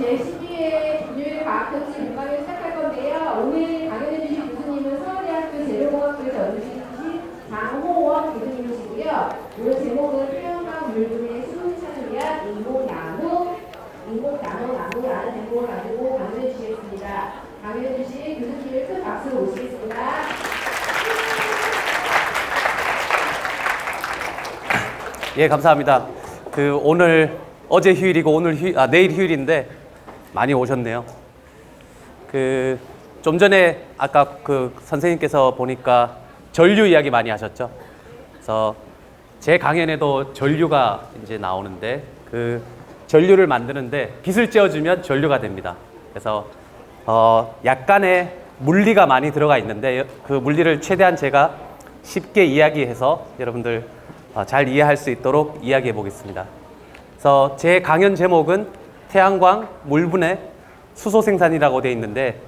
제12회 금요일 과학정치 공강을 시작할 건데요. 오늘 강연해 주신 교수님은 서울대학교 재료공학부에서 연구실 장호원 교수님이시고요. 오늘 제목은 태양광 물분의 수분차를 위한 인공나노라는 제목을 가지고 강연해 주시겠습니다. 강연해 주신 교수님을 큰 박수로 모시겠습니다. 예, 감사합니다. 오늘 어제 휴일이고 오늘 내일 휴일인데 많이 오셨네요. 좀 전에 아까 선생님께서 보니까 전류 이야기 많이 하셨죠. 그래서 제 강연에도 전류가 이제 나오는데 전류를 만드는데 빛을 쬐어주면 전류가 됩니다. 그래서 약간의 물리가 많이 들어가 있는데 그 물리를 최대한 제가 쉽게 이야기해서 여러분들 잘 이해할 수 있도록 이야기해 보겠습니다. 그래서 제 강연 제목은 태양광 물분해 수소 생산이라고 되어 있는데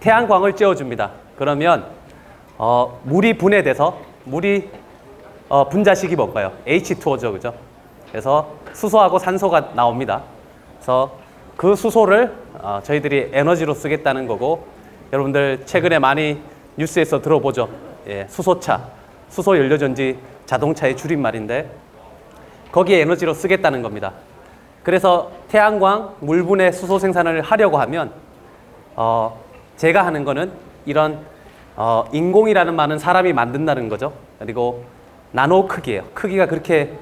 태양광을 쬐어줍니다. 그러면 물이 분해돼서 물이 분자식이 뭔가요? H2O죠, 그죠? 그래서 수소하고 산소가 나옵니다. 그래서 그 수소를 저희들이 에너지로 쓰겠다는 거고, 여러분들 최근에 많이 뉴스에서 들어보죠. 예, 수소차, 수소연료전지 자동차의 줄임말인데 거기에 에너지로 쓰겠다는 겁니다. 그래서 태양광 물분해 수소 생산을 하려고 하면 제가 하는 거는 이런 인공이라는 말은 사람이 만든다는 거죠. 그리고 나노 크기예요. 크기가 그렇게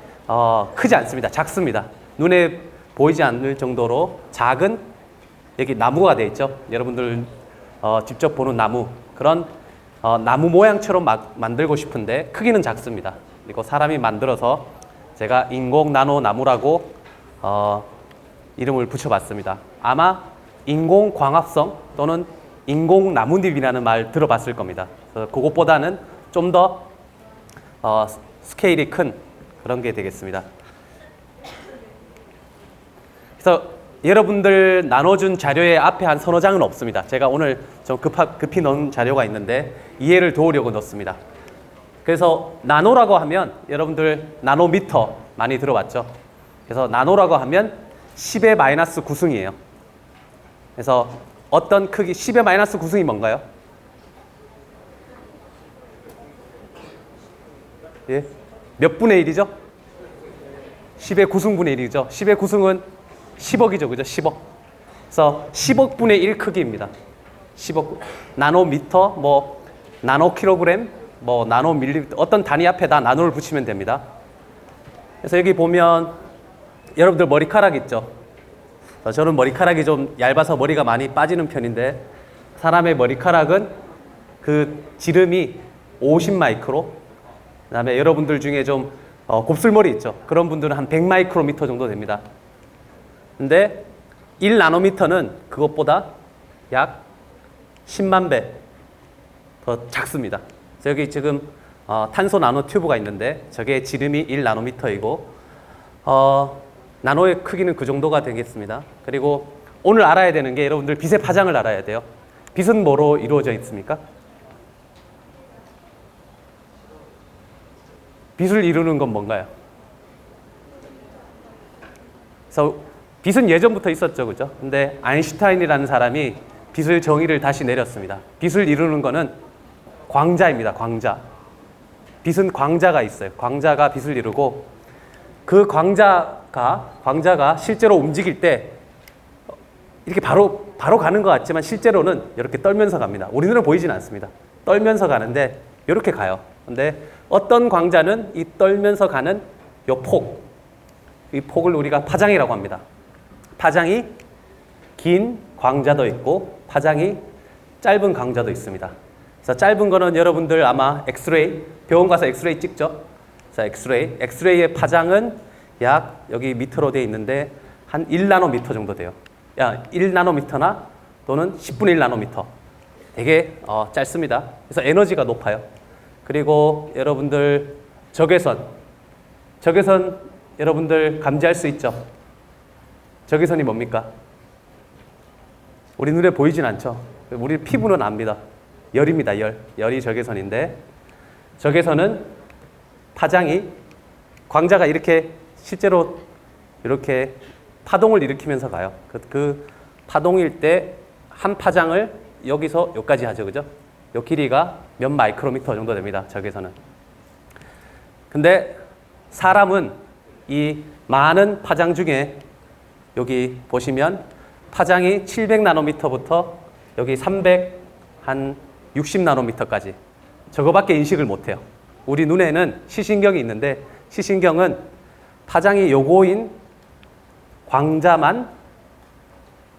크지 않습니다. 작습니다. 눈에 보이지 않을 정도로 작은, 여기 나무가 되어 있죠. 여러분들 직접 보는 나무, 그런 나무 모양처럼 만들고 싶은데 크기는 작습니다. 그리고 사람이 만들어서 제가 인공 나노 나무라고 이름을 붙여봤습니다. 아마 인공 광합성 또는 인공 나뭇잎이라는 말 들어봤을 겁니다. 그래서 그것보다는 좀 더 스케일이 큰 그런 게 되겠습니다. 그래서 여러분들 나눠준 자료의 앞에 한 서너 장은 없습니다. 제가 오늘 좀 급히 넣은 자료가 있는데 이해를 도우려고 넣습니다. 그래서 나노라고 하면 여러분들 나노미터 많이 들어봤죠? 그래서 나노라고 하면 10의 마이너스 9승이에요. 그래서 어떤 크기, 10의 마이너스 9승이 뭔가요? 예? 몇 분의 1이죠? 10의 9승분의 1이죠. 10의 9승은 10억이죠. 그죠? 10억. 그래서 10억 분의 1 크기입니다. 10억. 나노미터, 나노킬로그램, 나노밀리미터, 어떤 단위 앞에다 나노를 붙이면 됩니다. 그래서 여기 보면 여러분들 머리카락 있죠? 저는 머리카락이 좀 얇아서 머리가 많이 빠지는 편인데 사람의 머리카락은 그 지름이 50 마이크로, 그 다음에 여러분들 중에 좀 곱슬머리 있죠? 그런 분들은 한 100 마이크로미터 정도 됩니다. 근데 1나노미터는 그것보다 약 10만 배 더 작습니다. 여기 지금 탄소 나노 튜브가 있는데 저게 지름이 1나노미터이고 나노의 크기는 그 정도가 되겠습니다. 그리고 오늘 알아야 되는 게 여러분들 빛의 파장을 알아야 돼요. 빛은 뭐로 이루어져 있습니까? 빛을 이루는 건 뭔가요? 그래서 빛은 예전부터 있었죠, 그죠? 근데 아인슈타인이라는 사람이 빛의 정의를 다시 내렸습니다. 빛을 이루는 거는 광자입니다. 광자. 빛은 광자가 있어요. 광자가 빛을 이루고 그 광자가 실제로 움직일 때 이렇게 바로 가는 것 같지만 실제로는 이렇게 떨면서 갑니다. 우리 눈에 보이진 않습니다. 떨면서 가는데 이렇게 가요. 근데 어떤 광자는 이 떨면서 가는 이 폭을 우리가 파장이라고 합니다. 파장이 긴 광자도 있고 파장이 짧은 광자도 있습니다. 그래서 짧은 거는 여러분들 아마 엑스레이, 병원 가서 엑스레이 찍죠? 그래서 엑스레이의 파장은 약 여기 미터로 되어 있는데 한 1나노미터 정도 돼요. 1나노미터나 또는 10분의 1나노미터. 되게 짧습니다. 그래서 에너지가 높아요. 그리고 여러분들 적외선 여러분들 감지할 수 있죠? 적외선이 뭡니까? 우리 눈에 보이진 않죠? 우리 피부는 압니다. 열입니다. 열이 적외선인데 적외선은 파장이 광자가 이렇게 실제로 이렇게 파동을 일으키면서 가요. 파동일 때 한 파장을 여기서 여기까지 하죠. 그죠? 요 길이가 몇 마이크로미터 정도 됩니다. 적에서는. 근데 사람은 이 많은 파장 중에 여기 보시면 파장이 700나노미터부터 여기 360나노미터까지 저거밖에 인식을 못해요. 우리 눈에는 시신경이 있는데 시신경은 파장이 요거인 광자만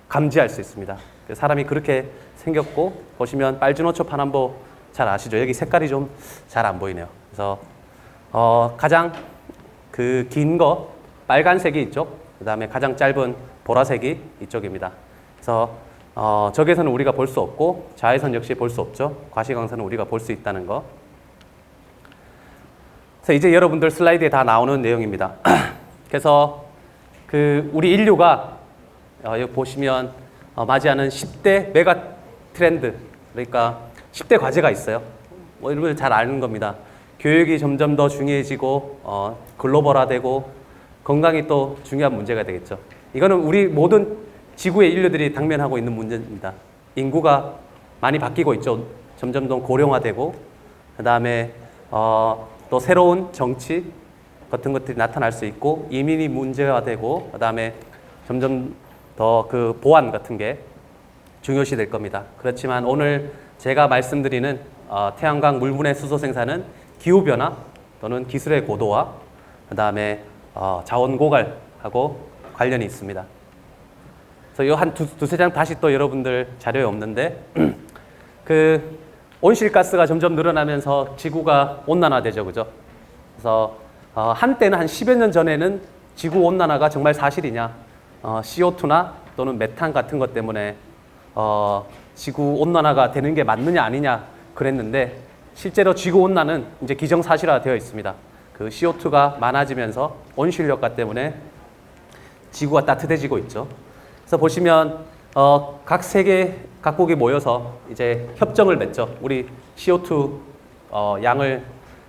감지할 수 있습니다. 사람이 그렇게 생겼고 보시면 빨주노초 파남보 잘 아시죠? 여기 색깔이 좀 잘 안 보이네요. 그래서 가장 그 긴 거 빨간색이 이쪽, 그 다음에 가장 짧은 보라색이 이쪽입니다. 그래서 적외선은 우리가 볼 수 없고 자외선 역시 볼 수 없죠. 과시광선은 우리가 볼 수 있다는 거. 그래서 이제 여러분들 슬라이드에 다 나오는 내용입니다. 그래서 그 우리 인류가 여기 보시면 맞이하는 10대 메가 트렌드, 그러니까 10대 과제가 있어요. 뭐 여러분들 잘 아는 겁니다. 교육이 점점 더 중요해지고 글로벌화되고 건강이 또 중요한 문제가 되겠죠. 이거는 우리 모든 지구의 인류들이 당면하고 있는 문제입니다. 인구가 많이 바뀌고 있죠. 점점 더 고령화되고 그 다음에 또 새로운 정치 같은 것들이 나타날 수 있고 이민이 문제가 되고 그 다음에 점점 더 그 보안 같은 게 중요시 될 겁니다. 그렇지만 오늘 제가 말씀드리는 태양광 물분해 수소 생산은 기후변화 또는 기술의 고도화 그 다음에 자원 고갈하고 관련이 있습니다. 그래서 이 한 두세 장 다시 또 여러분들 자료에 없는데 그 온실가스가 점점 늘어나면서 지구가 온난화되죠, 그죠? 그래서 한때는 한 10여 년 전에는 지구 온난화가 정말 사실이냐? CO2나 또는 메탄 같은 것 때문에 지구 온난화가 되는 게 맞느냐 아니냐 그랬는데 실제로 지구 온난화는 이제 기정사실화 되어 있습니다. 그 CO2가 많아지면서 온실력가 때문에 지구가 따뜻해지고 있죠. 그래서 보시면 각 세계 각국이 모여서 이제 협정을 맺죠. 우리 CO2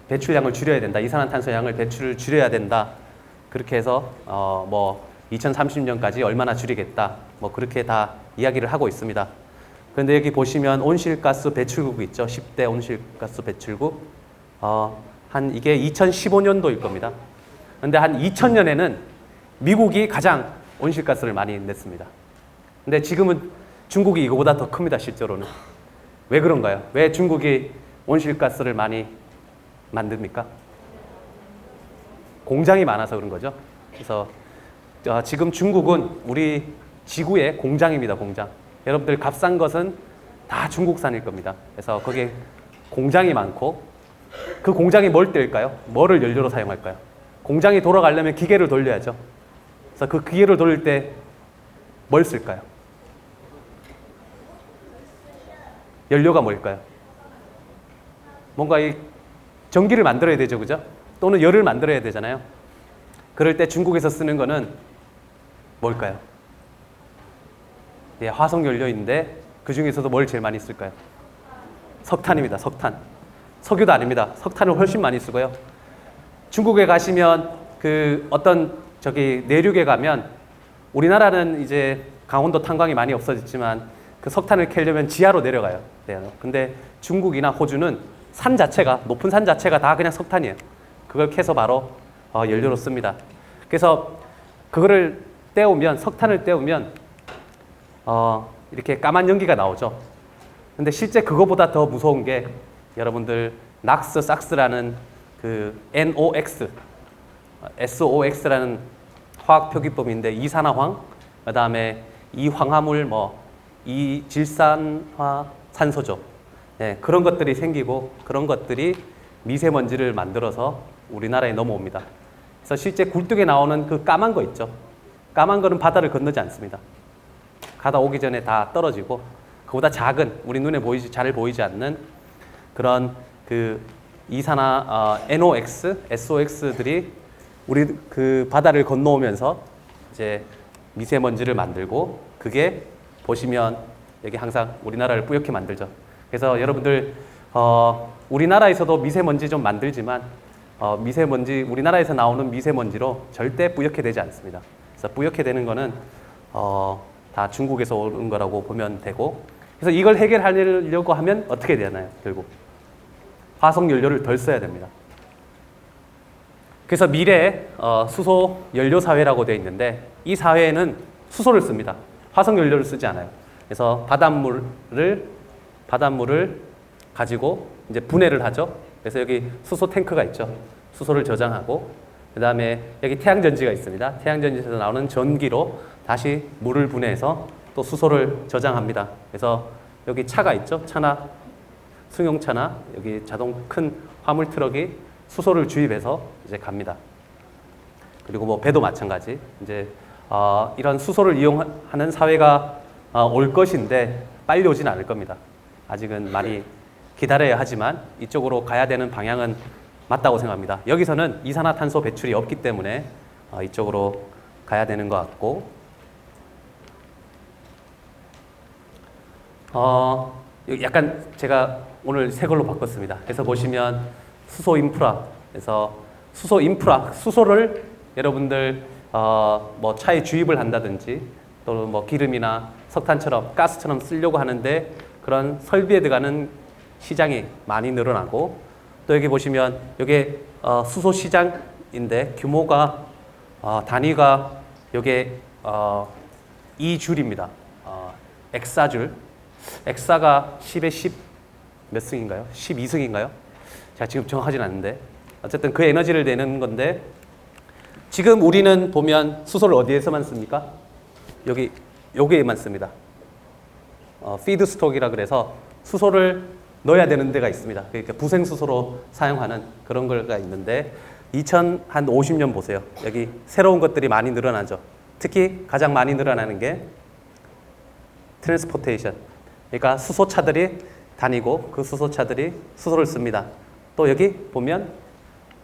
배출량을 줄여야 된다. 이산화탄소 양을 배출을 줄여야 된다. 그렇게 해서 뭐 2030년까지 얼마나 줄이겠다. 뭐 그렇게 다 이야기를 하고 있습니다. 그런데 여기 보시면 온실가스 배출국이 있죠. 10대 온실가스 배출국. 한 이게 2015년도일 겁니다. 그런데 한 2000년에는 미국이 가장 온실가스를 많이 냈습니다. 근데 지금은 중국이 이거보다 더 큽니다. 실제로는. 왜 그런가요? 왜 중국이 온실가스를 많이 만듭니까? 공장이 많아서 그런 거죠. 그래서 지금 중국은 우리 지구의 공장입니다. 공장. 여러분들 값싼 것은 다 중국산일 겁니다. 그래서 거기에 공장이 많고 그 공장이 뭘 뗄까요? 뭐를 연료로 사용할까요? 공장이 돌아가려면 기계를 돌려야죠. 그래서 그 기계를 돌릴 때 뭘 쓸까요? 연료가 뭘까요? 뭔가 이 전기를 만들어야 되죠, 그죠? 또는 열을 만들어야 되잖아요. 그럴 때 중국에서 쓰는 거는 뭘까요? 예, 화석 연료인데 그 중에서도 뭘 제일 많이 쓸까요? 석탄입니다. 석탄. 석유도 아닙니다. 석탄을 훨씬 많이 쓰고요. 중국에 가시면 그 어떤 내륙에 가면 우리나라는 이제 강원도 탄광이 많이 없어졌지만 그 석탄을 캐려면 지하로 내려가요. 근데 중국이나 호주는 산 자체가 높은 산 자체가 다 그냥 석탄이에요. 그걸 캐서 바로 연료로 씁니다. 그래서 그거를 떼우면 석탄을 떼우면 이렇게 까만 연기가 나오죠. 근데 실제 그거보다 더 무서운 게 여러분들 낙스 삭스라는 그 NOx, SOX라는 화학 표기법인데 이산화황, 그다음에 이황화물 이질산화 산소죠. 네, 그런 것들이 생기고 그런 것들이 미세먼지를 만들어서 우리나라에 넘어옵니다. 그래서 실제 굴뚝에 나오는 그 까만 거 있죠. 까만 거는 바다를 건너지 않습니다. 가다 오기 전에 다 떨어지고 그보다 작은 우리 눈에 잘 보이지 않는 그런 그 NOx, SOX들이 우리 그 바다를 건너오면서 이제 미세먼지를 만들고 그게 보시면 여기 항상 우리나라를 뿌옇게 만들죠. 그래서 여러분들 우리나라에서도 미세먼지 좀 만들지만 우리나라에서 나오는 미세먼지로 절대 뿌옇게 되지 않습니다. 그래서 뿌옇게 되는 거는 다 중국에서 온 거라고 보면 되고, 그래서 이걸 해결하려고 하면 어떻게 되나요? 결국 화석 연료를 덜 써야 됩니다. 그래서 미래 수소 연료 사회라고 되어 있는데 이 사회에는 수소를 씁니다. 화석 연료를 쓰지 않아요. 그래서 바닷물을 가지고 이제 분해를 하죠. 그래서 여기 수소 탱크가 있죠. 수소를 저장하고 그 다음에 여기 태양전지가 있습니다. 태양전지에서 나오는 전기로 다시 물을 분해해서 또 수소를 저장합니다. 그래서 여기 차가 있죠. 차나 승용차나 여기 자동 큰 화물 트럭이 수소를 주입해서 이제 갑니다. 그리고 뭐 배도 마찬가지. 이제 이런 수소를 이용하는 사회가 올 것인데 빨리 오진 않을 겁니다. 아직은 많이 기다려야 하지만 이쪽으로 가야 되는 방향은 맞다고 생각합니다. 여기서는 이산화탄소 배출이 없기 때문에 이쪽으로 가야 되는 것 같고, 약간 제가 오늘 새 걸로 바꿨습니다. 그래서 보시면 수소 인프라, 그래서 수소 인프라, 수소를 여러분들 뭐 차에 주입을 한다든지 또는 뭐 기름이나 석탄처럼 가스처럼 쓰려고 하는데 그런 설비에 들어가는 시장이 많이 늘어나고, 또 여기 보시면 이게 수소 시장인데 규모가 단위가 이게 2줄입니다. 엑사줄. 엑사가 10에 10 몇 승인가요? 12승인가요? 제가 지금 정확하진 않은데 어쨌든 그 에너지를 내는 건데, 지금 우리는 보면 수소를 어디에서만 씁니까? 여기에만 씁니다. 피드 스톡이라 그래서 수소를 넣어야 되는 데가 있습니다. 그러니까 부생 수소로 사용하는 그런 거가 있는데 2050년 보세요. 여기 새로운 것들이 많이 늘어나죠. 특히 가장 많이 늘어나는 게 트랜스포테이션. 그러니까 수소차들이 다니고 그 수소차들이 수소를 씁니다. 또 여기 보면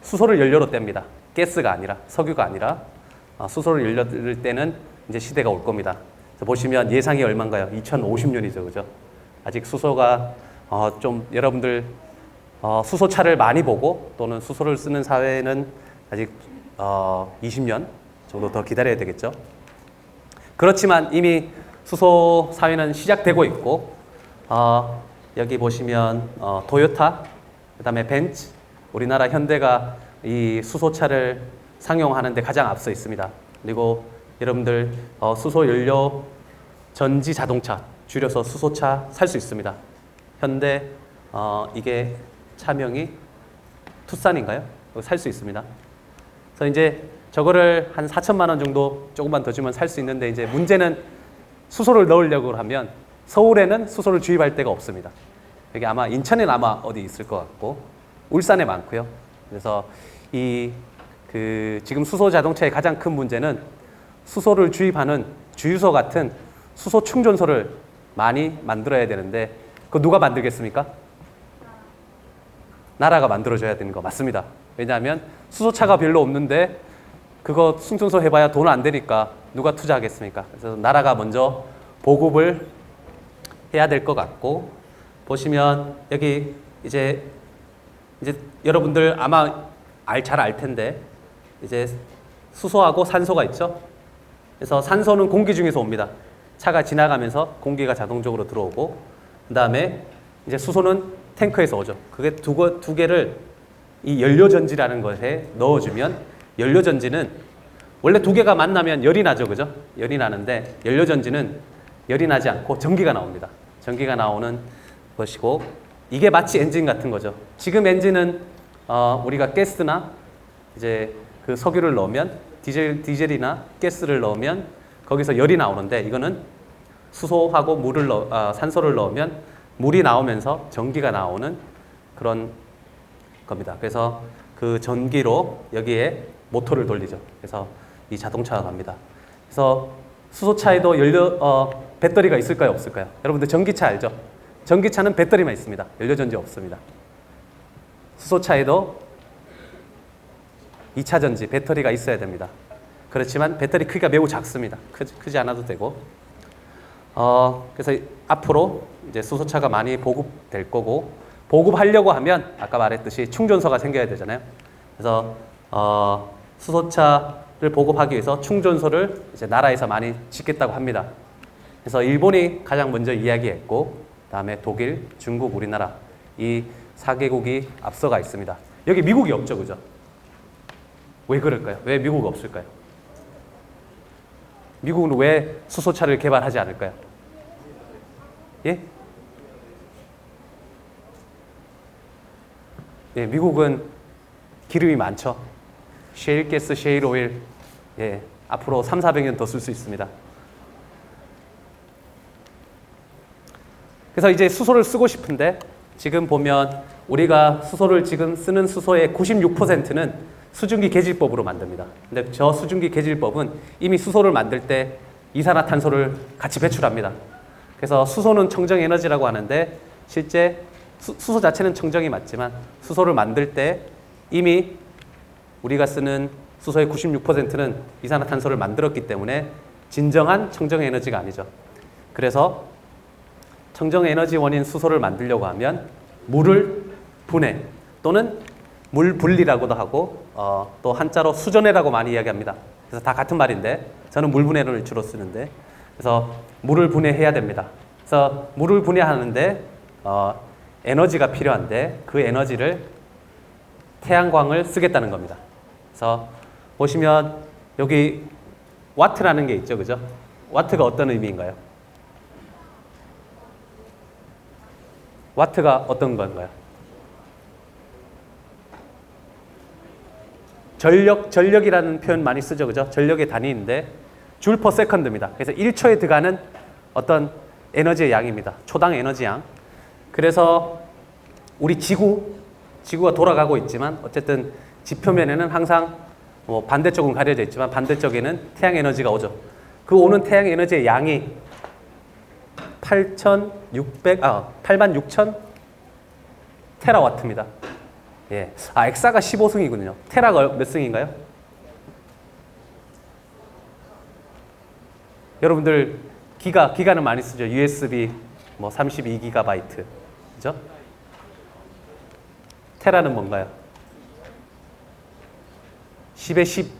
수소를 연료로 뗍니다. 가스가 아니라 석유가 아니라 수소를 연료를 떼는 이제 시대가 올 겁니다. 그래서 보시면 예상이 얼마인가요? 2050년이죠, 그죠? 아직 수소가 좀 여러분들 수소차를 많이 보고 또는 수소를 쓰는 사회는 아직 20년 정도 더 기다려야 되겠죠. 그렇지만 이미 수소 사회는 시작되고 있고, 여기 보시면 토요타, 그다음에 벤츠, 우리나라 현대가 이 수소차를 상용하는데 가장 앞서 있습니다. 그리고 여러분들 수소 연료 전지 자동차, 줄여서 수소차 살 수 있습니다. 현대 이게 차명이 투싼인가요? 살 수 있습니다. 그래서 이제 저거를 한 4천만 원 정도 조금만 더 주면 살 수 있는데, 이제 문제는 수소를 넣으려고 하면 서울에는 수소를 주입할 데가 없습니다. 여기 아마 인천에는 아마 어디 있을 것 같고 울산에 많고요. 그래서 지금 수소 자동차의 가장 큰 문제는 수소를 주입하는 주유소 같은 수소 충전소를 많이 만들어야 되는데 그거 누가 만들겠습니까? 나라가 만들어줘야 되는 거 맞습니다. 왜냐하면 수소차가 별로 없는데 그거 충전소 해봐야 돈 안 되니까 누가 투자하겠습니까? 그래서 나라가 먼저 보급을 해야 될 것 같고, 보시면 여기 이제 여러분들 아마 잘 알 텐데 이제 수소하고 산소가 있죠. 그래서 산소는 공기 중에서 옵니다. 차가 지나가면서 공기가 자동적으로 들어오고, 그 다음에 이제 수소는 탱크에서 오죠. 그게 두 개를 이 연료전지라는 것에 넣어주면, 연료전지는 원래 두 개가 만나면 열이 나죠, 그죠? 열이 나는데 연료전지는 열이 나지 않고 전기가 나옵니다. 전기가 나오는 것이고, 이게 마치 엔진 같은 거죠. 지금 엔진은 우리가 가스나 이제 그 석유를 넣으면 디젤이나 가스를 넣으면 거기서 열이 나오는데, 이거는 수소하고 산소를 넣으면 물이 나오면서 전기가 나오는 그런 겁니다. 그래서 그 전기로 여기에 모터를 돌리죠. 그래서 이 자동차가 갑니다. 그래서 수소차에도 배터리가 있을까요, 없을까요? 여러분들 전기차 알죠? 전기차는 배터리만 있습니다. 연료전지 없습니다. 수소차에도 2차 전지, 배터리가 있어야 됩니다. 그렇지만 배터리 크기가 매우 작습니다. 크지 않아도 되고, 그래서 앞으로 이제 수소차가 많이 보급될 거고, 보급하려고 하면 아까 말했듯이 충전소가 생겨야 되잖아요. 그래서 수소차를 보급하기 위해서 충전소를 이제 나라에서 많이 짓겠다고 합니다. 그래서 일본이 가장 먼저 이야기했고 다음에 독일, 중국, 우리나라 이 4개국이 앞서가 있습니다. 여기 미국이 없죠, 그죠? 왜 그럴까요? 왜 미국 없을까요? 미국은 왜 수소차를 개발하지 않을까요? 예? 예, 미국은 기름이 많죠. 셰일 가스, 셰일 오일. 예, 앞으로 3, 400년 더 쓸 수 있습니다. 그래서 이제 수소를 쓰고 싶은데 지금 보면 우리가 수소를 지금 쓰는 수소의 96%는 수증기 계질법으로 만듭니다. 근데 저 수증기 계질법은 이미 수소를 만들 때 이산화탄소를 같이 배출합니다. 그래서 수소는 청정 에너지라고 하는데 실제 수소 자체는 청정이 맞지만 수소를 만들 때 이미 우리가 쓰는 수소의 96%는 이산화탄소를 만들었기 때문에 진정한 청정 에너지가 아니죠. 그래서 청정 에너지원인 수소를 만들려고 하면 물을 분해 또는 물 분리라고도 하고 또 한자로 수전해라고 많이 이야기합니다. 그래서 다 같은 말인데 저는 물 분해를 주로 쓰는데 그래서 물을 분해해야 됩니다. 그래서 물을 분해하는데 에너지가 필요한데 그 에너지를 태양광을 쓰겠다는 겁니다. 그래서 보시면 여기 와트라는 게 있죠, 그죠? 와트가 어떤 의미인가요? 와트가 어떤 건가요? 전력이라는 표현 많이 쓰죠, 그죠? 전력의 단위인데 줄 퍼 세컨드입니다. 그래서 1초에 들어가는 어떤 에너지의 양입니다. 초당 에너지 양. 그래서 우리 지구가 돌아가고 있지만 어쨌든 지표면에는 항상 뭐 반대쪽은 가려져 있지만 반대쪽에는 태양 에너지가 오죠. 그 오는 태양 에너지의 양이 86,000 테라와트입니다. 예. 엑사가 15승이군요. 테라가 몇 승인가요? 여러분들 기가는 많이 쓰죠. USB 뭐 32GB. 그죠? 테라는 뭔가요? 10의 10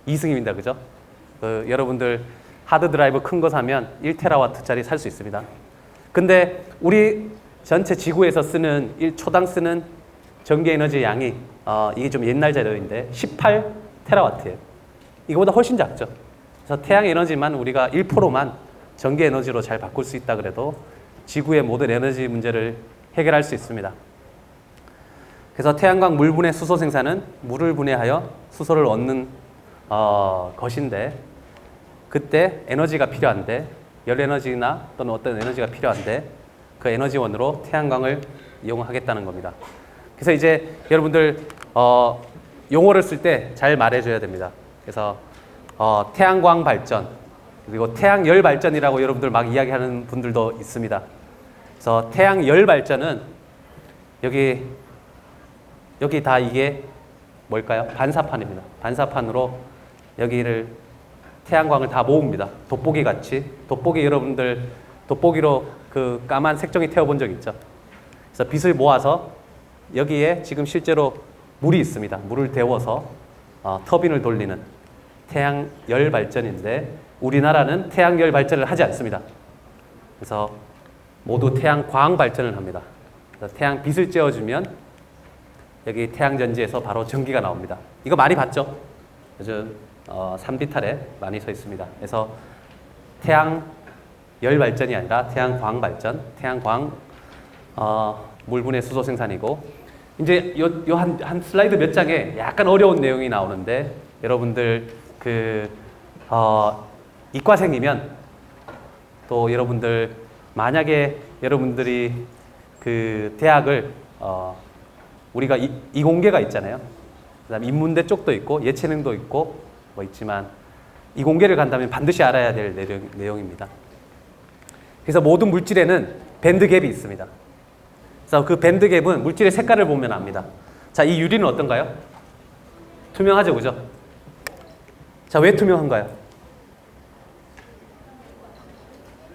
2승입니다. 그죠? 여러분들 하드드라이브 큰 거 사면 1테라와트짜리 살 수 있습니다. 근데 우리 전체 지구에서 쓰는 초당 쓰는 전기 에너지 양이 이게 좀 옛날 자료인데 18테라와트예요. 이거보다 훨씬 작죠. 그래서 태양 에너지만 우리가 1%만 전기 에너지로 잘 바꿀 수 있다 그래도 지구의 모든 에너지 문제를 해결할 수 있습니다. 그래서 태양광 물 분해 수소 생산은 물을 분해하여 수소를 얻는 것인데 그때 에너지가 필요한데 열 에너지나 또는 어떤 에너지가 필요한데 그 에너지원으로 태양광을 이용하겠다는 겁니다. 그래서 이제 여러분들 용어를 쓸 때 잘 말해줘야 됩니다. 그래서 태양광 발전 그리고 태양열 발전이라고 여러분들 막 이야기하는 분들도 있습니다. 그래서 태양열 발전은 여기 다 이게 뭘까요? 반사판입니다. 반사판으로 여기를 태양광을 다 모읍니다. 돋보기 같이. 돋보기 여러분들 돋보기로 그 까만 색종이 태워본 적 있죠? 그래서 빛을 모아서 여기에 지금 실제로 물이 있습니다. 물을 데워서 터빈을 돌리는 태양열 발전인데 우리나라는 태양열 발전을 하지 않습니다. 그래서 모두 태양광 발전을 합니다. 그래서 태양빛을 쬐어주면 여기 태양전지에서 바로 전기가 나옵니다. 이거 많이 봤죠? 요즘 3비탈에 많이 서 있습니다. 그래서 태양열 발전이 아니라 태양광 발전, 태양광 물분해 수소 생산이고 이제 요 한 슬라이드 몇 장에 약간 어려운 내용이 나오는데 여러분들 이과생이면 또 여러분들 만약에 여러분들이 그 대학을 우리가 이공계가 있잖아요. 그다음에 인문대 쪽도 있고 예체능도 있고 뭐 있지만 이공계를 간다면 반드시 알아야 될 내용입니다. 그래서 모든 물질에는 밴드갭이 있습니다. 그래서 그 밴드갭은 물질의 색깔을 보면 압니다. 자, 이 유리는 어떤가요? 투명하죠, 그죠? 자, 왜 투명한가요?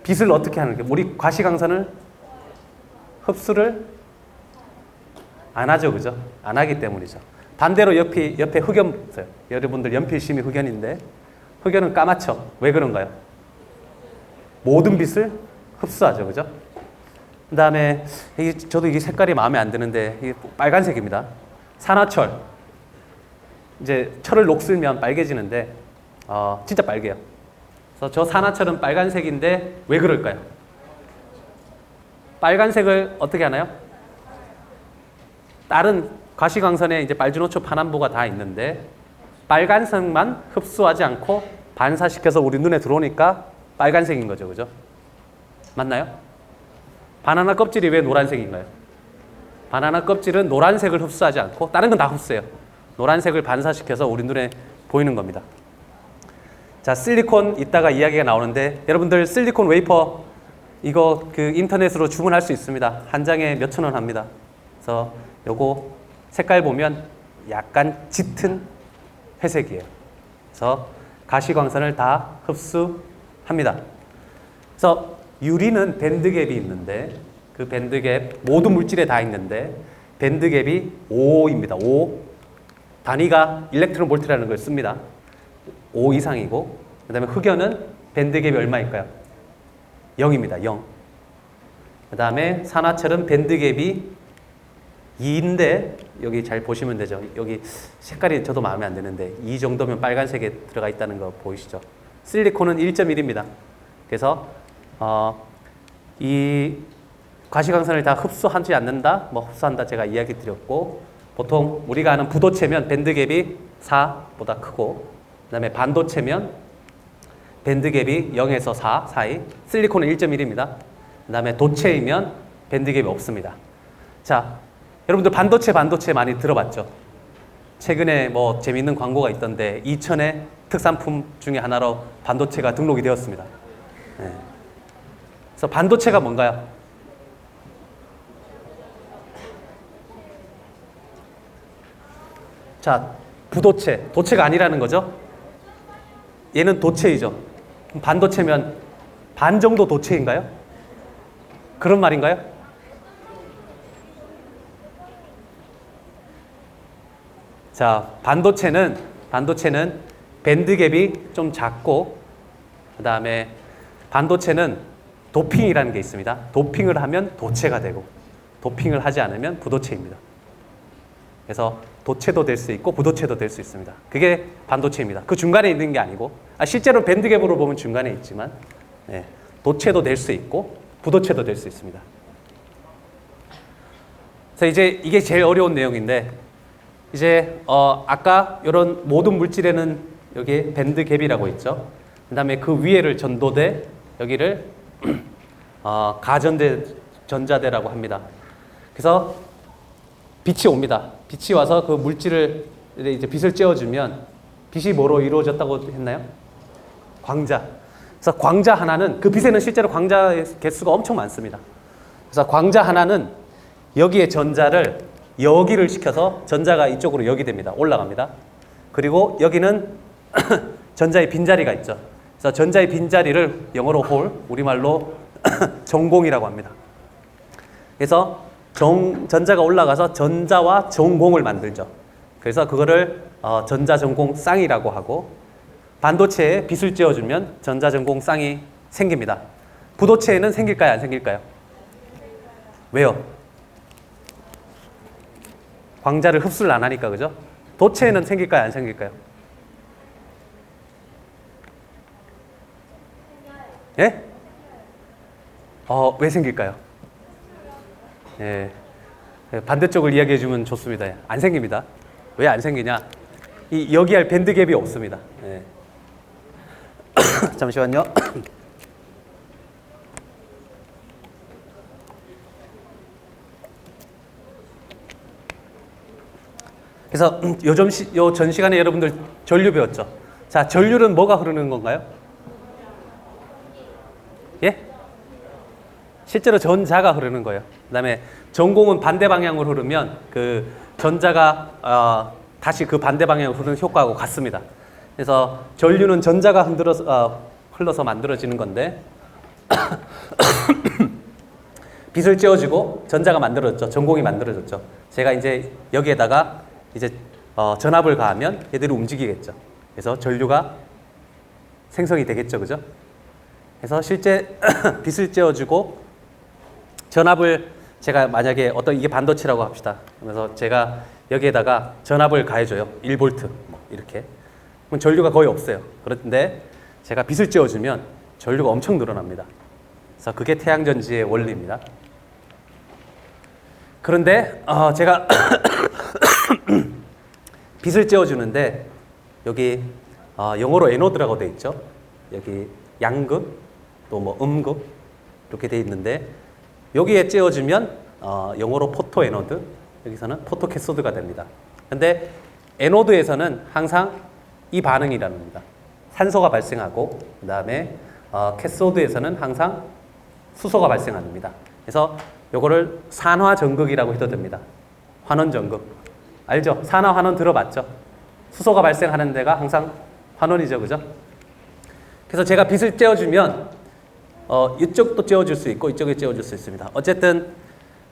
빛을 어떻게 하는 게? 우리 과시광선을 흡수를 안 하죠, 그죠? 안 하기 때문이죠. 반대로 옆에 흑연 있어요. 여러분들 연필심이 흑연인데 흑연은 까맣죠. 왜 그런가요? 모든 빛을 흡수하죠. 그죠? 그 다음에 저도 이게 색깔이 마음에 안 드는데 이게 빨간색입니다. 산화철. 이제 철을 녹슬면 빨개지는데 진짜 빨개요. 그래서 저 산화철은 빨간색인데 왜 그럴까요? 빨간색을 어떻게 하나요? 다른 과시광선에 이제 빨주노초 파남보가 다 있는데 빨간색만 흡수하지 않고 반사시켜서 우리 눈에 들어오니까 빨간색인 거죠. 그죠? 맞나요? 바나나 껍질이 왜 노란색인가요? 바나나 껍질은 노란색을 흡수하지 않고 다른 건 다 흡수해요. 노란색을 반사시켜서 우리 눈에 보이는 겁니다. 자, 실리콘 이따가 이야기가 나오는데 여러분들 실리콘 웨이퍼 이거 그 인터넷으로 주문할 수 있습니다. 한 장에 몇천 원 합니다. 그래서 요거 색깔 보면 약간 짙은 회색이에요. 그래서 가시광선을 다 흡수합니다. 그래서 유리는 밴드갭이 있는데 그 밴드갭 모든 물질에 다 있는데 밴드갭이 5입니다. 5 단위가 일렉트론 볼트라는 걸 씁니다. 5 이상이고 그 다음에 흑연은 밴드갭이 얼마일까요? 0입니다. 0. 그 다음에 산화철은 밴드갭이 2인데 여기 잘 보시면 되죠. 여기 색깔이 저도 마음에 안 드는데 2 정도면 빨간색에 들어가 있다는 거 보이시죠? 실리콘은 1.1입니다. 그래서 이 과시광선을 다 흡수하지 않는다, 뭐 흡수한다 제가 이야기 드렸고 보통 우리가 아는 부도체면 밴드갭이 4보다 크고 그 다음에 반도체면 밴드갭이 0에서 4 사이, 실리콘은 1.1입니다. 그 다음에 도체이면 밴드갭이 없습니다. 자, 여러분들 반도체 많이 들어봤죠? 최근에 뭐 재미있는 광고가 있던데 이천의 특산품 중에 하나로 반도체가 등록이 되었습니다. 네. 그래서 반도체가 뭔가요? 자, 부도체, 도체가 아니라는 거죠? 얘는 도체이죠. 반도체면 반 정도 도체인가요? 그런 말인가요? 자, 반도체는 밴드갭이 좀 작고 그 다음에 반도체는 도핑이라는 게 있습니다. 도핑을 하면 도체가 되고 도핑을 하지 않으면 부도체입니다. 그래서 도체도 될 수 있고 부도체도 될 수 있습니다. 그게 반도체입니다. 그 중간에 있는 게 아니고 실제로 밴드갭으로 보면 중간에 있지만 도체도 될 수 있고 부도체도 될 수 있습니다. 그래서 이제 이게 제일 어려운 내용인데 이제 아까 이런 모든 물질에는 여기 밴드갭이라고 있죠. 그 다음에 그 위에를 전도대 여기를 가전대 전자대라고 합니다. 그래서 빛이 옵니다. 빛이 와서 그 물질을 이제 빛을 쬐어주면 빛이 뭐로 이루어졌다고 했나요? 광자. 그래서 광자 하나는 그 빛에는 실제로 광자의 개수가 엄청 많습니다. 그래서 광자 하나는 여기에 전자를 여기를 시켜서 전자가 이쪽으로 여기 됩니다. 올라갑니다. 그리고 여기는 전자의 빈자리가 있죠. 그래서 전자의 빈자리를 영어로 홀, 우리말로 전공이라고 합니다. 그래서 전자가 올라가서 전자와 전공을 만들죠. 그래서 그거를 전자전공 쌍이라고 하고 반도체에 빛을 쬐어주면 전자전공 쌍이 생깁니다. 부도체에는 생길까요? 안 생길까요? 왜요? 광자를 흡수를 안 하니까 그죠? 도체에는 생길까요? 안 생길까요? 예? 왜 생길까요? 예. 반대쪽을 이야기해 주면 좋습니다. 안 생깁니다. 왜 안 생기냐? 여기 할 밴드갭이 없습니다. 예. 잠시만요. 그래서 요 전 시간에 여러분들 전류 배웠죠? 자, 전류는 뭐가 흐르는 건가요? 예? 실제로 전자가 흐르는 거예요. 그 다음에 전공은 반대 방향으로 흐르면 그 전자가 다시 그 반대 방향으로 흐르는 효과하고 같습니다. 그래서 전류는 전자가 흘러서 만들어지는 건데 빛을 쬐어주고 전자가 만들어졌죠. 전공이 만들어졌죠. 제가 이제 여기에다가 이제 전압을 가하면 얘들이 움직이겠죠. 그래서 전류가 생성이 되겠죠. 그죠? 그래서 실제 빛을 쬐어주고 전압을 제가 만약에 어떤 이게 반도체라고 합시다. 그래서 제가 여기에다가 전압을 가해줘요. 1V 뭐 이렇게. 그럼 전류가 거의 없어요. 그런데 제가 빛을 쬐어주면 전류가 엄청 늘어납니다. 그래서 그게 태양전지의 원리입니다. 그런데 제가 빛을 쬐어주는데 여기 영어로 에노드라고 돼 있죠. 여기 양극 또 뭐 음극 이렇게 돼 있는데 여기에 쬐어주면 영어로 포토 에노드, 여기서는 포토 캐소드가 됩니다. 근데 에노드에서는 항상 이 반응이 일어납니다. 산소가 발생하고 그 다음에 캐소드에서는 항상 수소가 발생합니다. 그래서 요거를 산화전극이라고 해도 됩니다. 환원전극. 알죠? 산화환원 들어봤죠? 수소가 발생하는 데가 항상 환원이죠. 그죠? 그래서 제가 빛을 쬐어주면 이쪽도 쬐어줄 수 있고 이쪽에 쬐어줄 수 있습니다. 어쨌든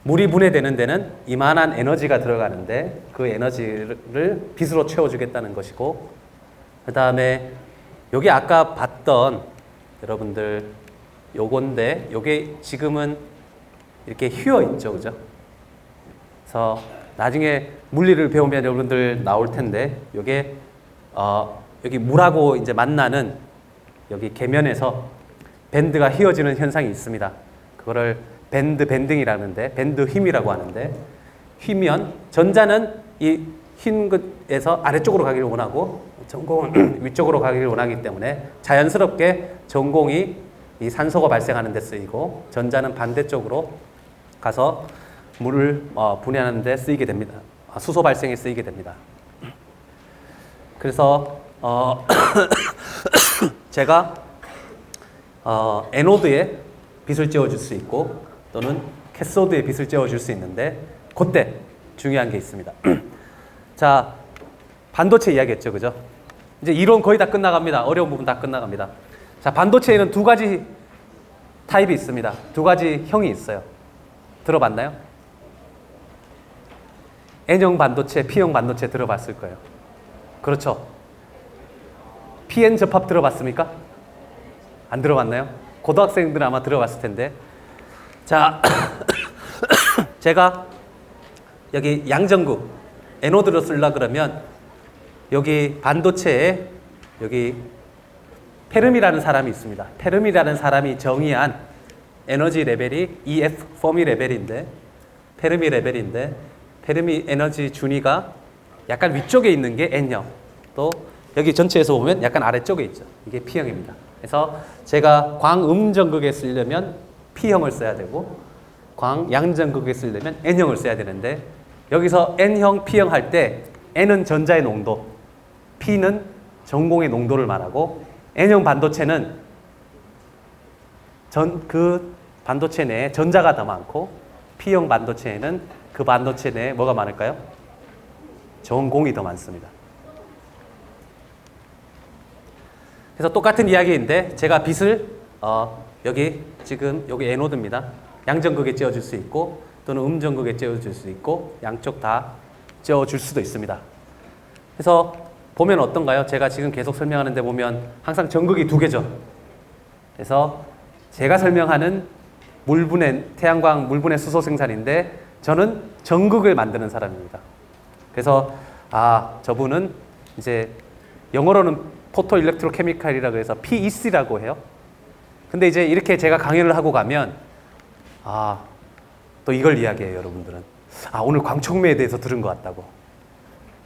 물이 분해되는 데는 이만한 에너지가 들어가는데 그 에너지를 빛으로 채워주겠다는 것이고 그 다음에 여기 아까 봤던 여러분들 요건데 요게 지금은 이렇게 휘어 있죠. 그죠? 그래서 나중에 물리를 배우면 여러분들 나올 텐데 요게 여기 물하고 이제 만나는 여기 계면에서 밴드가 휘어지는 현상이 있습니다. 그거를 밴드 밴딩이라는데 밴드 휨이라고 하는데 휘면 전자는 이 흰 것에서 아래쪽으로 가기를 원하고 전공은 위쪽으로 가기를 원하기 때문에 자연스럽게 전공이 이 산소가 발생하는 데 쓰이고 전자는 반대쪽으로 가서 물을 분해하는 데 쓰이게 됩니다. 수소 발생에 쓰이게 됩니다. 그래서 제가 에노드에 빛을 쬐어줄 수 있고 또는 캐소드에 빛을 쬐어줄 수 있는데 그때 중요한 게 있습니다. 자, 반도체 이야기했죠. 그죠? 이제 이론 거의 다 끝나갑니다. 어려운 부분 다 끝나갑니다. 자, 반도체에는 두 가지 타입이 있습니다. 두 가지 형이 있어요. 들어봤나요? N형 반도체, P형 반도체 들어봤을 거예요. 그렇죠. PN 접합 들어봤습니까? 안 들어봤나요? 고등학생들은 아마 들어봤을 텐데. 자, 제가 여기 양전구 에노드로 쓰려고 그러면 여기 반도체에 여기 페르미라는 사람이 있습니다. 페르미라는 사람이 정의한 에너지 레벨이 EF 포미 레벨인데 페르미 레벨인데 페르미 에너지 준위가 약간 위쪽에 있는 게 N형, 또 여기 전체에서 보면 약간 아래쪽에 있죠. 이게 P형입니다. 그래서 제가 광음전극에 쓰려면 P형을 써야 되고 광양전극에 쓰려면 N형을 써야 되는데 여기서 N형, P형 할 때 N은 전자의 농도, P는 전공의 농도를 말하고 N형 반도체는 그 반도체 내에 전자가 더 많고 P형 반도체에는 그 반도체 내에 뭐가 많을까요? 전공이 더 많습니다. 그래서 똑같은 이야기인데 제가 빛을 여기 지금 여기 에노드입니다. 양전극에 쬐어줄 수 있고 또는 음전극에 쬐어줄 수 있고 양쪽 다 쬐어줄 수도 있습니다. 그래서 보면 어떤가요? 제가 지금 계속 설명하는데 보면 항상 전극이 두 개죠. 그래서 제가 설명하는 물분해, 태양광 물분해 수소 생산인데 저는 전극을 만드는 사람입니다. 그래서 저분은 이제 영어로는 포토 일렉트로 케미칼이라고 해서 PEC라고 해요. 근데 이제 이렇게 제가 강연을 하고 가면 또 이걸 이야기해요. 여러분들은 오늘 광촉매에 대해서 들은 것 같다고.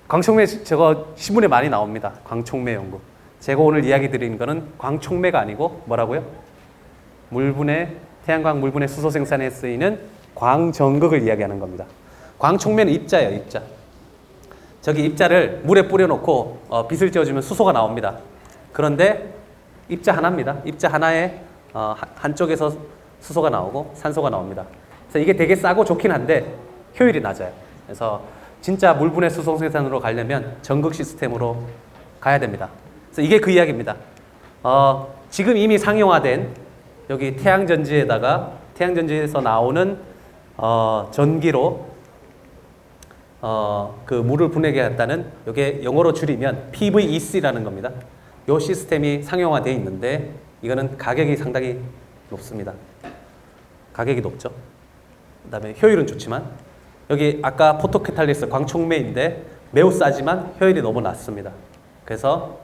광촉매 저거 신문에 많이 나옵니다. 광촉매 연구. 제가 오늘 이야기 드리는 거는 광촉매가 아니고 뭐라고요? 물분해, 태양광 물분해 수소 생산에 쓰이는 광전극을 이야기하는 겁니다. 광촉매는 입자예요. 입자. 저기 입자를 물에 뿌려놓고 빛을 쬐어주면 수소가 나옵니다. 그런데 입자 하나입니다. 입자 하나에 한쪽에서 수소가 나오고 산소가 나옵니다. 그래서 이게 되게 싸고 좋긴 한데 효율이 낮아요. 그래서 진짜 물분해 수소 생산으로 가려면 전극 시스템으로 가야 됩니다. 그래서 이게 그 이야기입니다. 지금 이미 상용화된 여기 태양전지에다가 태양전지에서 나오는 전기로 그 물을 분해하게 한다는 이게 영어로 줄이면 PVEC라는 겁니다. 이 시스템이 상용화되어 있는데 이거는 가격이 상당히 높습니다. 가격이 높죠. 그 다음에 효율은 좋지만 여기 아까 포토캐탈리스 광촉매인데 매우 싸지만 효율이 너무 낮습니다. 그래서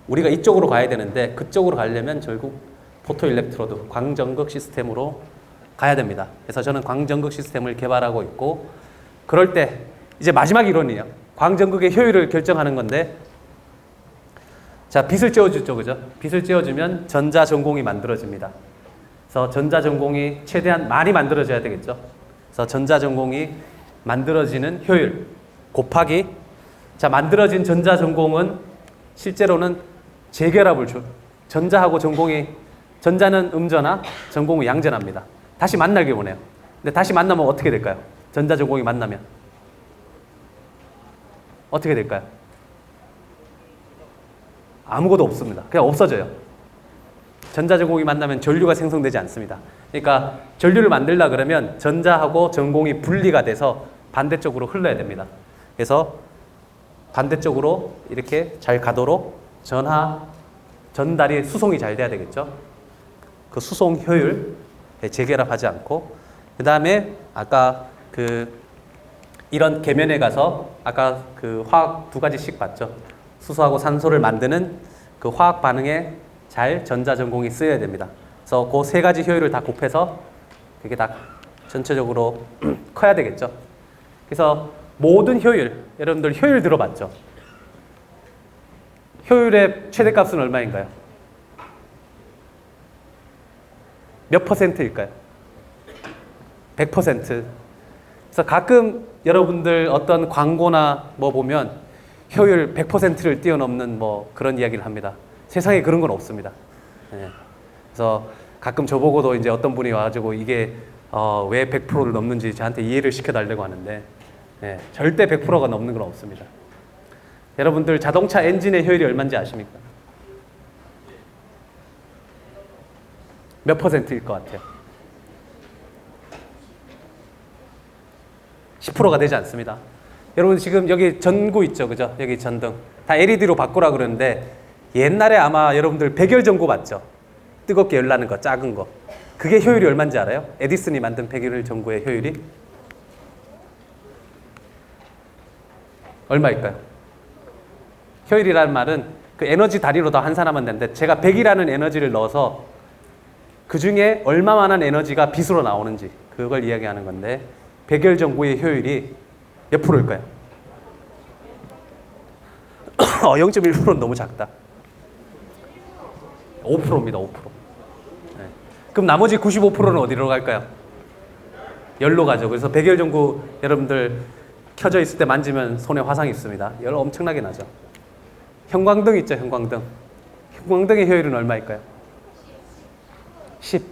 우리가 이쪽으로 가야 되는데 그쪽으로 가려면 결국 포토일렉트로드 광전극 시스템으로 가야 됩니다. 그래서 저는 광전극 시스템을 개발하고 있고 그럴 때 이제 마지막 이론이에요. 광전극의 효율을 결정하는 건데 자, 빛을 쬐어주죠, 그죠? 빛을 쬐어주면 전자전공이 만들어집니다. 그래서 전자전공이 최대한 많이 만들어져야 되겠죠. 그래서 전자전공이 만들어지는 효율 곱하기 자, 만들어진 전자전공은 실제로는 재결합을 전자하고 전공이 전자는 음전화, 전공은 양전합니다. 다시 만나길 원해요. 근데 다시 만나면 어떻게 될까요? 전자전공이 만나면 어떻게 될까요? 아무것도 없습니다. 그냥 없어져요. 전자전공이 만나면 전류가 생성되지 않습니다. 그러니까 전류를 만들려 그러면 전자하고 전공이 분리가 돼서 반대쪽으로 흘러야 됩니다. 그래서 반대쪽으로 이렇게 잘 가도록 전달이 수송이 잘 돼야 되겠죠. 그 수송 효율 재결합하지 않고 그 다음에 아까 이런 계면에 가서 아까 화학 두 가지씩 봤죠. 수소하고 산소를 만드는 그 화학 반응에 잘 전자전공이 쓰여야 됩니다. 그래서 그 세 가지 효율을 다 곱해서 그게 다 전체적으로 커야 되겠죠. 그래서 모든 효율, 여러분들 효율 들어봤죠? 효율의 최대값은 얼마인가요? 몇 퍼센트일까요? 100%. 그래서 가끔 여러분들 어떤 광고나 뭐 보면 효율 100%를 뛰어넘는 뭐 그런 이야기를 합니다. 세상에 그런 건 없습니다. 네. 그래서 가끔 저보고도 이제 어떤 분이 와가지고 이게 왜 100%를 넘는지 저한테 이해를 시켜달라고 하는데 네. 절대 100%가 넘는 건 없습니다. 여러분들 자동차 엔진의 효율이 얼마인지 아십니까? 몇 퍼센트일 것 같아요? 10%가 되지 않습니다. 여러분 지금 여기 전구 있죠, 그죠? 여기 전등 다 LED로 바꾸라 그러는데 옛날에 아마 여러분들 백열전구 봤죠? 뜨겁게 열나는 거, 작은 거. 그게 효율이 얼마인지 알아요? 에디슨이 만든 백열전구의 효율이 얼마일까요? 효율이라는 말은 그 에너지 단위로 더 환산하면 되는데 제가 100이라는 에너지를 넣어서 그 중에 얼마만한 에너지가 빛으로 나오는지 그걸 이야기하는 건데 백열전구의 효율이 몇 프로일까요? 0.1%는 너무 작다. 5%입니다. 5%. 네. 그럼 나머지 95%는 어디로 갈까요? 열로 가죠. 그래서 백열전구 여러분들 켜져 있을 때 만지면 손에 화상이 있습니다. 열 엄청나게 나죠. 형광등 있죠, 형광등. 형광등의 효율은 얼마일까요? 10.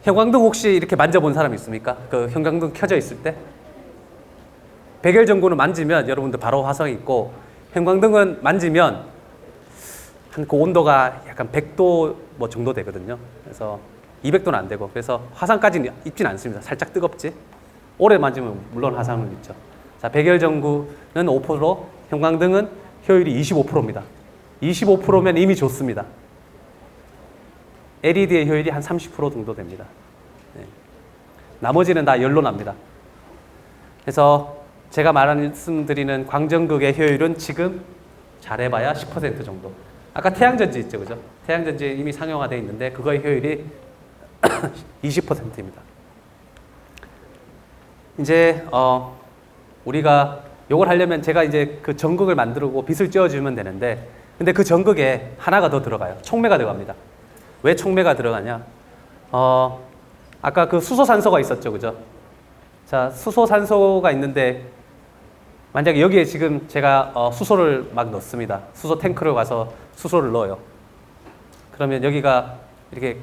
형광등 혹시 이렇게 만져본 사람 있습니까? 그 형광등 켜져 있을 때? 백열전구는 만지면 여러분들 바로 화상이 있고 형광등은 만지면 한 그 온도가 약간 100도 뭐 정도 되거든요. 그래서 200도는 안 되고 그래서 화상까지는 입진 않습니다. 살짝 뜨겁지. 오래 만지면 물론 화상은 있죠. 자, 백열전구는 5%, 형광등은 효율이 25%입니다. 25%면 이미 좋습니다. LED의 효율이 한 30% 정도 됩니다. 네. 나머지는 다 열로 납니다. 그래서 제가 말씀드리는 광전극의 효율은 지금 잘해봐야 10% 정도. 아까 태양전지 있죠, 그죠? 태양전지 이미 상용화되어 있는데 그거의 효율이 20%입니다. 이제 우리가 요걸 하려면 제가 이제 그 전극을 만들고 빛을 쬐어주면 되는데 근데 그 전극에 하나가 더 들어가요. 촉매가 들어갑니다. 왜 촉매가 들어가냐? 아까 그 수소산소가 있었죠, 그죠? 자, 수소산소가 있는데 만약에 여기에 지금 제가 수소를 막 넣습니다. 수소 탱크를 가서 수소를 넣어요. 그러면 여기가 이렇게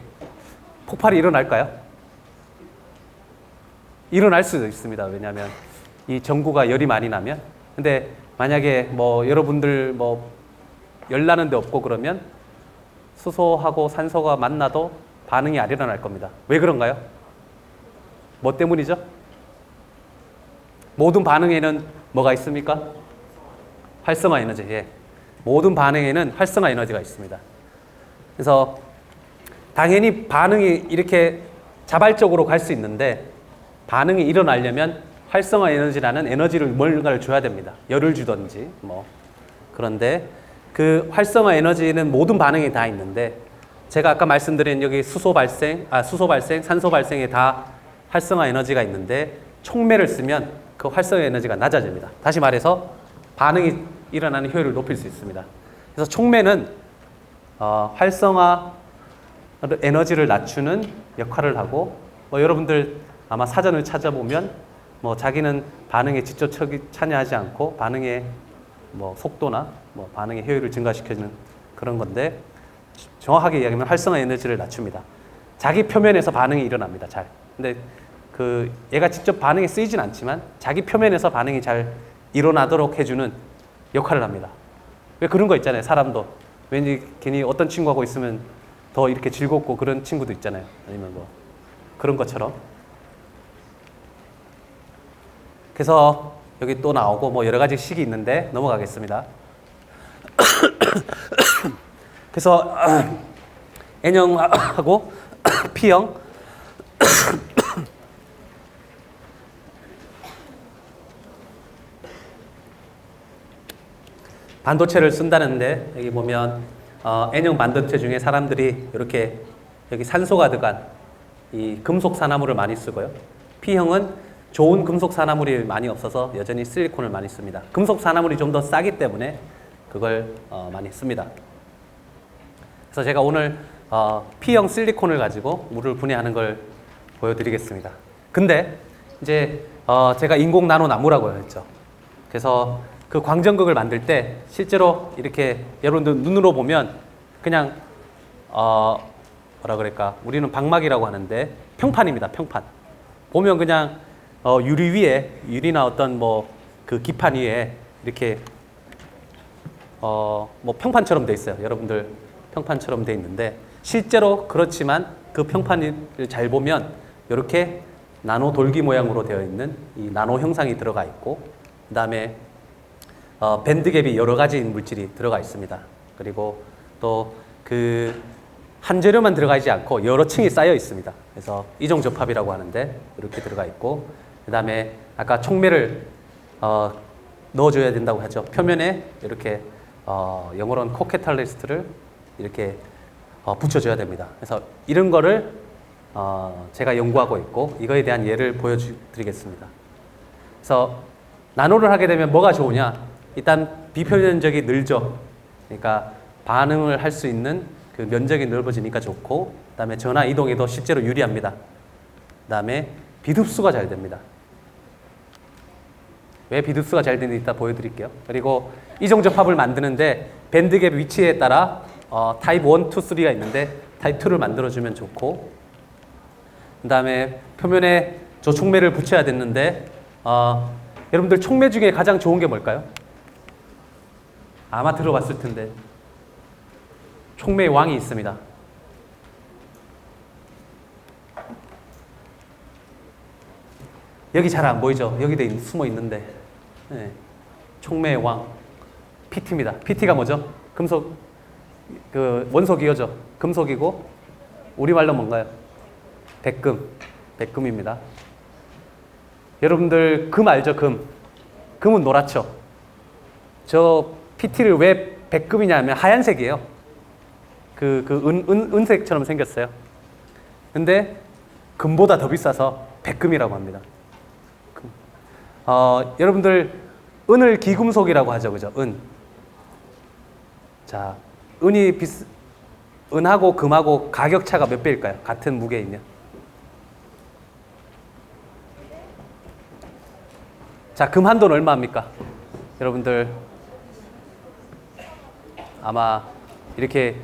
폭발이 일어날까요? 일어날 수도 있습니다. 왜냐하면 이 전구가 열이 많이 나면. 근데 만약에 뭐 여러분들 뭐 열나는 데 없고 그러면 수소하고 산소가 만나도 반응이 안 일어날 겁니다. 왜 그런가요? 뭐 때문이죠? 모든 반응에는 뭐가 있습니까? 활성화 에너지. 예. 모든 반응에는 활성화 에너지가 있습니다. 그래서 당연히 반응이 이렇게 자발적으로 갈 수 있는데 반응이 일어나려면 활성화 에너지라는 에너지를 뭔가를 줘야 됩니다. 열을 주든지 뭐. 그런데 그 활성화 에너지는 모든 반응에 다 있는데 제가 아까 말씀드린 여기 수소 발생, 산소 발생에 다 활성화 에너지가 있는데 촉매를 쓰면 그 활성화 에너지가 낮아집니다. 다시 말해서 반응이 일어나는 효율을 높일 수 있습니다. 그래서 촉매는 활성화 에너지를 낮추는 역할을 하고 여러분들 아마 사전을 찾아보면 자기는 반응에 직접 참여하지 않고 반응의 속도나 반응의 효율을 증가시켜주는 그런 건데 정확하게 이야기하면 활성화 에너지를 낮춥니다. 자기 표면에서 반응이 일어납니다. 잘. 근데 얘가 직접 반응에 쓰이진 않지만 자기 표면에서 반응이 잘 일어나도록 해주는 역할을 합니다. 왜 그런 거 있잖아요. 사람도 왠지 괜히 어떤 친구하고 있으면 더 이렇게 즐겁고 그런 친구도 있잖아요. 아니면 그런 것처럼. 그래서 여기 또 나오고 여러 가지 식이 있는데 넘어가겠습니다. 그래서 N형하고 P형 반도체를 쓴다는데 여기 보면 N형 반도체 중에 사람들이 이렇게 여기 산소가 들어간 이 금속 산화물을 많이 쓰고요. P형은 좋은 금속 산화물이 많이 없어서 여전히 실리콘을 많이 씁니다. 금속 산화물이 좀 더 싸기 때문에 그걸 많이 씁니다. 그래서 제가 오늘 P형 실리콘을 가지고 물을 분해하는 걸 보여드리겠습니다. 근데 이제 제가 인공 나노 나무라고 했죠. 그래서 그 광전극을 만들 때 실제로 이렇게 여러분들 눈으로 보면 그냥 뭐라 그럴까, 우리는 방막이라고 하는데 평판입니다. 평판. 보면 그냥 유리 위에, 유리나 어떤 그 기판 위에 이렇게 평판처럼 돼 있어요. 여러분들 평판처럼 돼 있는데 실제로 그렇지만 그 평판을 잘 보면 이렇게 나노 돌기 모양으로 되어 있는 이 나노 형상이 들어가 있고 그 다음에 밴드갭이 여러 가지 물질이 들어가 있습니다. 그리고 또 그 한 재료만 들어가 있지 않고 여러 층이 쌓여 있습니다. 그래서 이종 접합이라고 하는데 이렇게 들어가 있고 그 다음에 아까 촉매를 넣어줘야 된다고 하죠. 표면에 이렇게 영어로는 코캐탈리스트를 이렇게 붙여줘야 됩니다. 그래서 이런 거를 제가 연구하고 있고 이거에 대한 예를 보여드리겠습니다. 그래서 나노를 하게 되면 뭐가 좋으냐? 일단 비표면적이 늘죠. 그러니까 반응을 할 수 있는 그 면적이 넓어지니까 좋고 그 다음에 전화 이동에도 실제로 유리합니다. 그 다음에 비흡수가 잘 됩니다. 왜 비흡수가 잘 되는지 이따 보여드릴게요. 그리고 이종 접합을 만드는데 밴드갭 위치에 따라 타입 1, 2, 3가 있는데 타입 2를 만들어주면 좋고 그 다음에 표면에 저 촉매를 붙여야 됐는데 여러분들 촉매 중에 가장 좋은 게 뭘까요? 아마 들어봤을 텐데 촉매의 왕이 있습니다. 여기 잘 안 보이죠? 여기도 숨어 있는데 네. 촉매의 왕 PT입니다. PT가 뭐죠? 금속, 그 원소기호죠. 금속이고 우리말로 뭔가요? 백금. 백금입니다. 여러분들 금 알죠? 금. 금은 노랗죠? 저 PT를 왜 백금이냐면 하얀색이에요. 은색처럼 생겼어요. 근데 금보다 더 비싸서 백금이라고 합니다. 여러분들 은을 기금속이라고 하죠. 그죠? 은. 자, 은하고 금하고 가격 차가 몇 배일까요? 같은 무게이면. 자, 금 한 돈 얼마입니까? 여러분들 아마 이렇게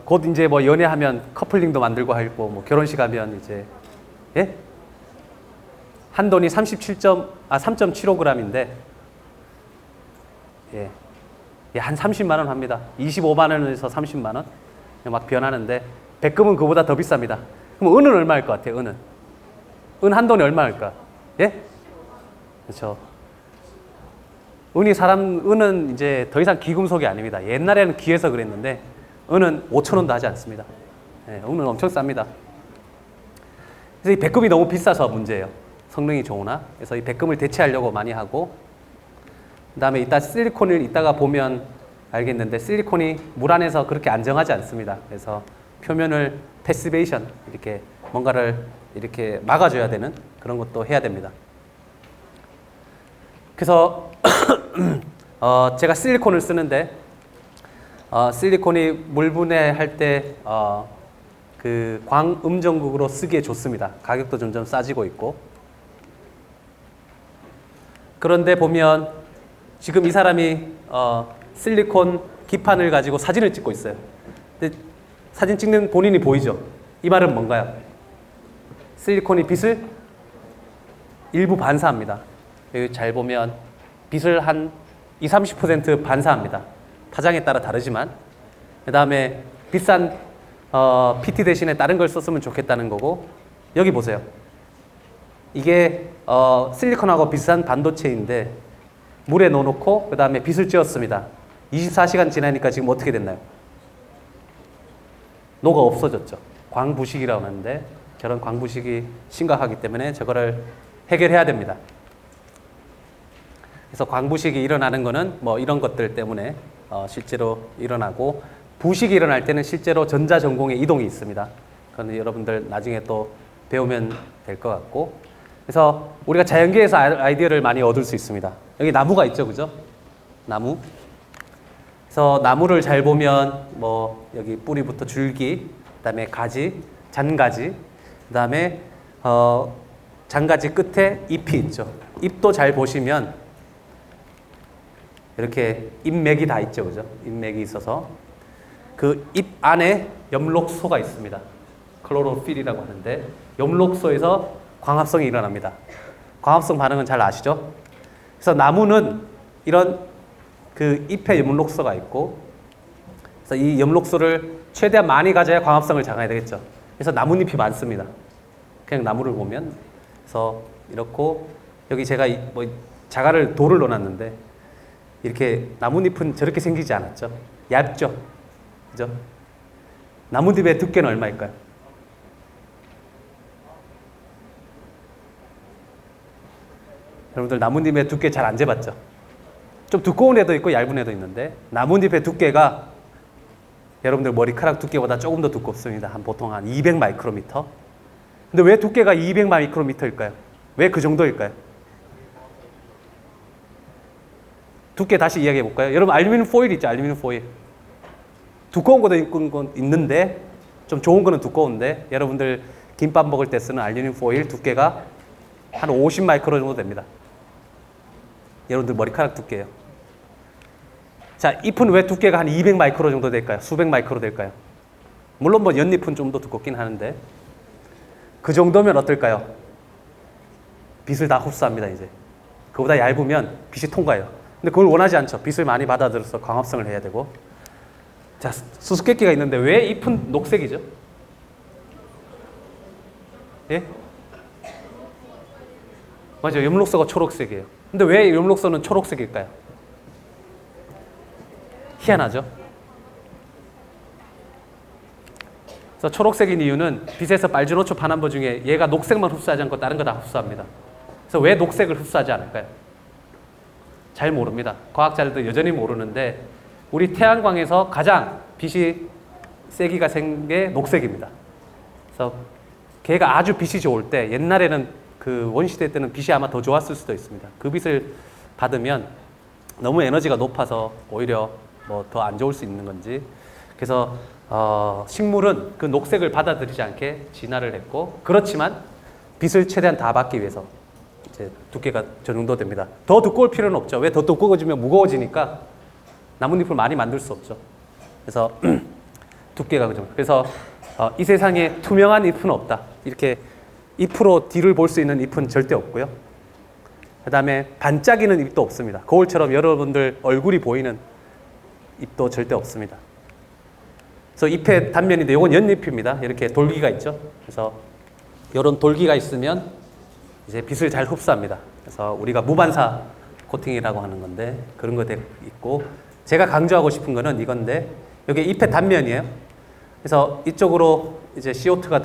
곧 이제 연애하면 커플링도 만들고 하고 결혼식 하면 이제 예? 한 돈이 3.75g인데 예. 한 30만 원 합니다. 25만 원에서 30만 원 막 변하는데 백금은 그보다 더 비쌉니다. 그럼 은은 얼마일 것 같아요? 은은 은 한 돈이 얼마일까? 예? 그렇죠. 은은 이제 더 이상 귀금속이 아닙니다. 옛날에는 귀해서 그랬는데 은은 5,000원도 하지 않습니다. 네, 은은 엄청 쌉니다. 그래서 이 백금이 너무 비싸서 문제예요. 성능이 좋으나. 그래서 이 백금을 대체하려고 많이 하고, 그 다음에 이따 실리콘을 이따가 보면 알겠는데 실리콘이 물 안에서 그렇게 안정하지 않습니다. 그래서 표면을 패시베이션, 이렇게 뭔가를 이렇게 막아줘야 되는 그런 것도 해야 됩니다. 그래서 제가 실리콘을 쓰는데 실리콘이 물 분해할 때 그 광음정극으로 쓰기에 좋습니다. 가격도 점점 싸지고 있고. 그런데 보면 지금 이 사람이 실리콘 기판을 가지고 사진을 찍고 있어요. 근데 사진 찍는 본인이 보이죠? 이 말은 뭔가요? 실리콘이 빛을 일부 반사합니다. 여기 잘 보면 빛을 한 20-30% 반사합니다. 파장에 따라 다르지만. 그 다음에 비싼 PT 대신에 다른 걸 썼으면 좋겠다는 거고, 여기 보세요. 이게 실리콘하고 비슷한 반도체인데 물에 넣어놓고 그 다음에 빛을 쬐었습니다. 24시간 지나니까 지금 어떻게 됐나요? 녹아 없어졌죠. 광부식이라고 하는데 저런 광부식이 심각하기 때문에 저거를 해결해야 됩니다. 그래서 광부식이 일어나는 거는 뭐 이런 것들 때문에 실제로 일어나고, 부식이 일어날 때는 실제로 전자전공의 이동이 있습니다. 그건 여러분들 나중에 또 배우면 될 것 같고, 그래서 우리가 자연계에서 아이디어를 많이 얻을 수 있습니다. 여기 나무가 있죠, 그죠? 나무. 그래서 나무를 잘 보면 뭐 여기 뿌리부터 줄기, 그다음에 가지, 잔가지, 그다음에 잔가지 끝에 잎이 있죠. 잎도 잘 보시면 이렇게 잎맥이 다 있죠, 그죠? 잎맥이 있어서 그 잎 안에 엽록소가 있습니다. 클로로필이라고 하는데 엽록소에서 광합성이 일어납니다. 광합성 반응은 잘 아시죠? 그래서 나무는 이런 그 잎에 엽록소가 있고, 그래서 이 엽록소를 최대한 많이 가져야 광합성을 장해야 되겠죠. 그래서 나뭇잎이 많습니다. 그냥 나무를 보면. 그래서 이렇고, 여기 제가 뭐 자갈을 돌을 넣어놨는데 이렇게 나뭇잎은 저렇게 생기지 않았죠. 얇죠. 그죠? 나뭇잎의 두께는 얼마일까요? 여러분들 나뭇잎의 두께 잘 안 재봤죠? 좀 두꺼운 애도 있고 얇은 애도 있는데 나뭇잎의 두께가 여러분들 머리카락 두께보다 조금 더 두껍습니다. 보통 한 200 마이크로미터. 근데 왜 두께가 200 마이크로미터일까요? 왜 그 정도일까요? 두께 다시 이야기해 볼까요? 여러분 알루미늄 포일 있죠? 알루미늄 포일. 두꺼운 것도 있는데 좀 좋은 거는 두꺼운데 여러분들 김밥 먹을 때 쓰는 알루미늄 포일 두께가 한 50 마이크로 정도 됩니다. 여러분들 머리카락 두께예요. 자, 잎은 왜 두께가 한 200 마이크로 정도 될까요? 수백 마이크로 될까요? 물론 뭐 연잎은 좀 더 두껍긴 하는데 그 정도면 어떨까요? 빛을 다 흡수합니다. 이제 그보다 얇으면 빛이 통과해요. 근데 그걸 원하지 않죠. 빛을 많이 받아들여서 광합성을 해야 되고. 자, 수수께끼가 있는데 왜 잎은 녹색이죠? 예? 맞아요. 엽록소가 초록색이에요. 근데 왜 엽록소는 초록색일까요? 희한하죠? 그래서 초록색인 이유는 빛에서 빨주노초 파남보 중에 얘가 녹색만 흡수하지 않고 다른 거 다 흡수합니다. 그래서 왜 녹색을 흡수하지 않을까요? 잘 모릅니다. 과학자들도 여전히 모르는데 우리 태양광에서 가장 빛이 세기가 센 게 녹색입니다. 그래서 걔가 아주 빛이 좋을 때, 옛날에는 그 원시대 때는 빛이 아마 더 좋았을 수도 있습니다. 그 빛을 받으면 너무 에너지가 높아서 오히려 뭐 더 안 좋을 수 있는 건지. 그래서 식물은 그 녹색을 받아들이지 않게 진화를 했고, 그렇지만 빛을 최대한 다 받기 위해서 이제 두께가 저 정도 됩니다. 더 두꺼울 필요는 없죠. 왜? 더 두꺼워지면 무거워지니까 나뭇잎을 많이 만들 수 없죠. 그래서 두께가 그 정도. 그래서 이 세상에 투명한 잎은 없다. 이렇게 잎으로 뒤를 볼 수 있는 잎은 절대 없고요. 그 다음에 반짝이는 잎도 없습니다. 거울처럼 여러분들 얼굴이 보이는 잎도 절대 없습니다. 그래서 잎의 단면인데 이건 연잎입니다. 이렇게 돌기가 있죠. 그래서 이런 돌기가 있으면 이제 빛을 잘 흡수합니다. 그래서 우리가 무반사 코팅이라고 하는 건데 그런 거 있고 제가 강조하고 싶은 거는 이건데 여기 잎의 단면이에요. 그래서 이쪽으로 이제 CO2가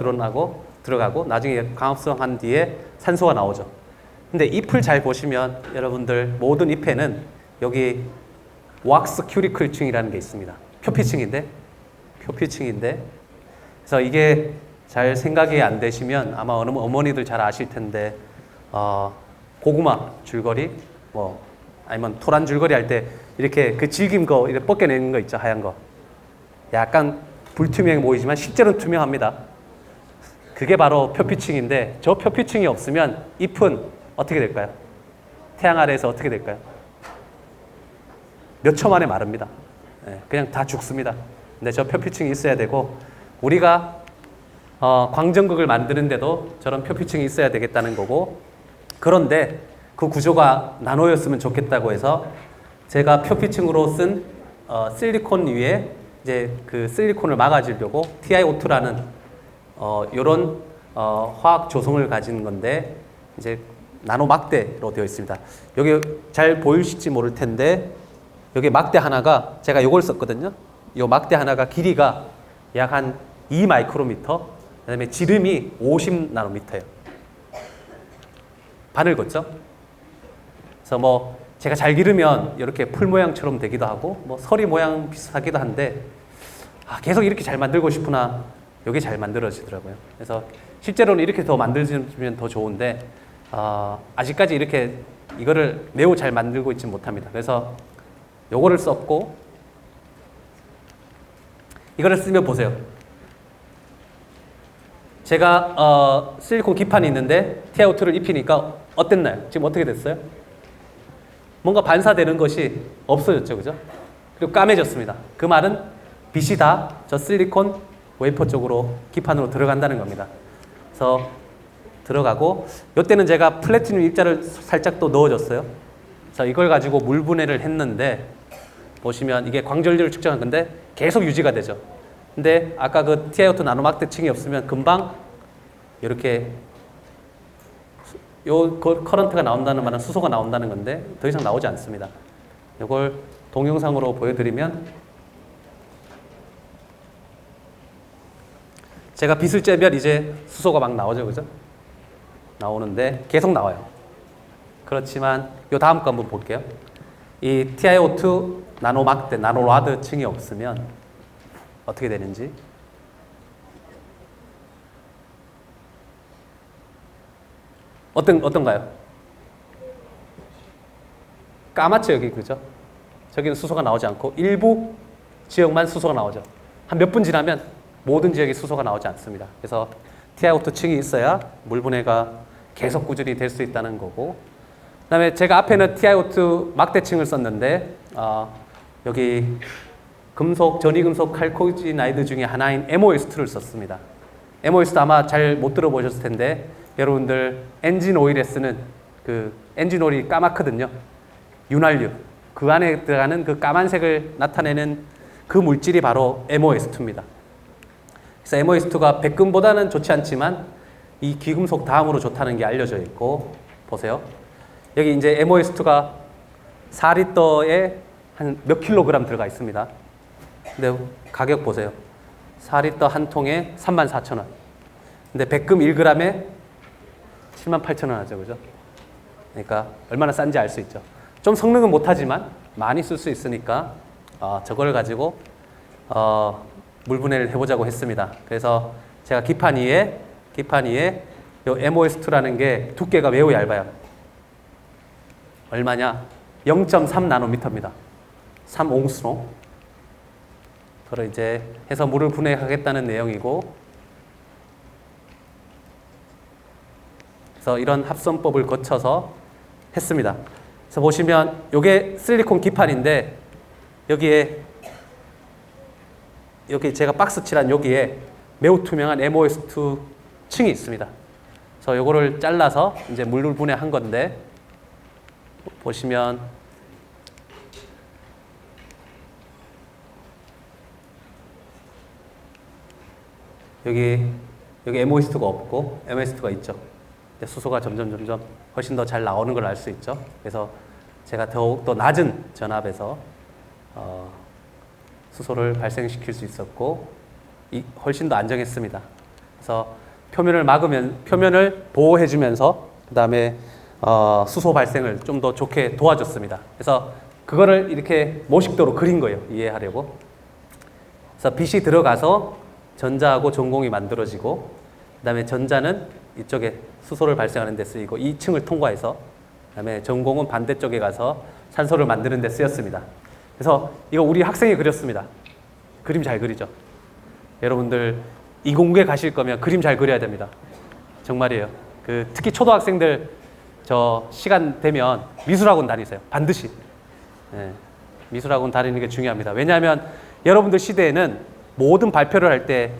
들어가고 나중에 광합성한 뒤에 산소가 나오죠. 근데 잎을 잘 보시면 여러분들 모든 잎에는 여기 왁스 큐리클층이라는 게 있습니다. 표피층인데 그래서 이게 잘 생각이 안 되시면 아마 어머니들 잘 아실 텐데 고구마 줄거리 뭐 아니면 토란 줄거리 할 때 이렇게 그 질긴 거 이렇게 벗겨내는 거 있죠. 하얀 거 약간 불투명해 보이지만 실제로는 투명합니다. 그게 바로 표피층인데 저 표피층이 없으면 잎은 어떻게 될까요? 태양 아래에서 어떻게 될까요? 몇 초 만에 마릅니다. 그냥 다 죽습니다. 근데 저 표피층이 있어야 되고 우리가 광전극을 만드는데도 저런 표피층이 있어야 되겠다는 거고 그런데 그 구조가 나노였으면 좋겠다고 해서 제가 표피층으로 쓴 실리콘 위에 이제 그 실리콘을 막아주려고 TiO2라는 이런 화학 조성을 가진 건데 이제 나노 막대로 되어 있습니다. 여기 잘 보이실지 모를 텐데 여기 막대 하나가 제가 이걸 썼거든요. 이 막대 하나가 길이가 약 한 2 마이크로미터, 그다음에 지름이 50 나노미터예요. 바늘 걷죠? 그래서 뭐 제가 잘 기르면 이렇게 풀 모양처럼 되기도 하고 뭐 서리 모양 비슷하기도 한데 계속 이렇게 잘 만들고 싶으나 이게 잘 만들어지더라고요. 그래서 실제로는 이렇게 더 만들어지면 더 좋은데 아직까지 이렇게 이거를 매우 잘 만들고 있지 못합니다. 그래서 요거를 썼고 이거를 쓰면 보세요. 제가 실리콘 기판이 있는데 TiO2를 입히니까 어땠나요? 지금 어떻게 됐어요? 뭔가 반사되는 것이 없어졌죠, 그죠? 그리고 까매졌습니다. 그 말은 빛이 다 저 실리콘 웨이퍼 쪽으로 기판으로 들어간다는 겁니다. 그래서 들어가고 이때는 제가 플래티늄 입자를 살짝 또 넣어줬어요. 그래서 이걸 가지고 물 분해를 했는데 보시면 이게 광전류를 측정한 건데 계속 유지가 되죠. 근데 아까 그 TiO2 나노막대층이 없으면 금방 이렇게 요 커런트가 나온다는 말은 수소가 나온다는 건데 더 이상 나오지 않습니다. 이걸 동영상으로 보여드리면 제가 빛을 쬐면 이제 수소가 막 나오죠, 그죠? 나오는데 계속 나와요. 그렇지만 요 다음 거 한번 볼게요. 이 TiO2 나노막대, 나노라드 층이 없으면 어떻게 되는지. 어떤가요? 까맣죠, 여기, 그죠? 저기는 수소가 나오지 않고 일부 지역만 수소가 나오죠. 한 몇 분 지나면 모든 지역에 수소가 나오지 않습니다. 그래서 TiO2 층이 있어야 물 분해가 계속 꾸준히 될 수 있다는 거고, 그 다음에 제가 앞에는 TiO2 막대층을 썼는데 여기 금속, 전이금속 칼코지나이드 중에 하나인 MOS2를 썼습니다. MOS2 아마 잘 못 들어보셨을 텐데 여러분들 엔진 오일에 쓰는 그 엔진 오일이 까맣거든요. 윤활유. 그 안에 들어가는 그 까만색을 나타내는 그 물질이 바로 MOS2입니다. 그래서 MOS2가 백금보다는 좋지 않지만 이 귀금속 다음으로 좋다는 게 알려져 있고, 보세요. 여기 이제 MOS2가 4리터에 한 몇 킬로그램 들어가 있습니다. 근데 가격 보세요. 4리터 한 통에 34,000원. 근데 백금 1g에 78,000원 하죠, 그죠? 그러니까 얼마나 싼지 알 수 있죠. 좀 성능은 못하지만 많이 쓸 수 있으니까 저걸 가지고 물 분해를 해보자고 했습니다. 그래서 제가 기판 위에 요 MOS2라는 게 두께가 매우 얇아요. 얼마냐? 0.3 나노미터입니다. 3옹스로. 그걸 이제 해서 물을 분해하겠다는 내용이고, 그래서 이런 합성법을 거쳐서 했습니다. 그래서 보시면 이게 실리콘 기판인데 여기 제가 박스 칠한 여기에 매우 투명한 MOS2 층이 있습니다. 그래서 요거를 잘라서 이제 물을 분해한 건데 보시면 여기 MOS2가 없고 MOS2가 있죠. 수소가 점점 훨씬 더 잘 나오는 걸 알 수 있죠. 그래서 제가 더욱더 낮은 전압에서 수소를 발생시킬 수 있었고 훨씬 더 안정했습니다. 그래서 표면을 보호해주면서 그 다음에 수소 발생을 좀 더 좋게 도와줬습니다. 그래서 그거를 이렇게 모식도로 그린 거예요. 이해하려고. 그래서 빛이 들어가서 전자하고 전공이 만들어지고 그 다음에 전자는 이쪽에 수소를 발생하는 데 쓰이고 이 층을 통과해서 그 다음에 전공은 반대쪽에 가서 산소를 만드는 데 쓰였습니다. 그래서 이거 우리 학생이 그렸습니다. 그림 잘 그리죠? 여러분들 이공계 가실 거면 그림 잘 그려야 됩니다. 정말이에요. 특히 초등학생들 저 시간 되면 미술학원 다니세요. 반드시. 네, 미술학원 다니는 게 중요합니다. 왜냐하면 여러분들 시대에는 모든 발표를 할 때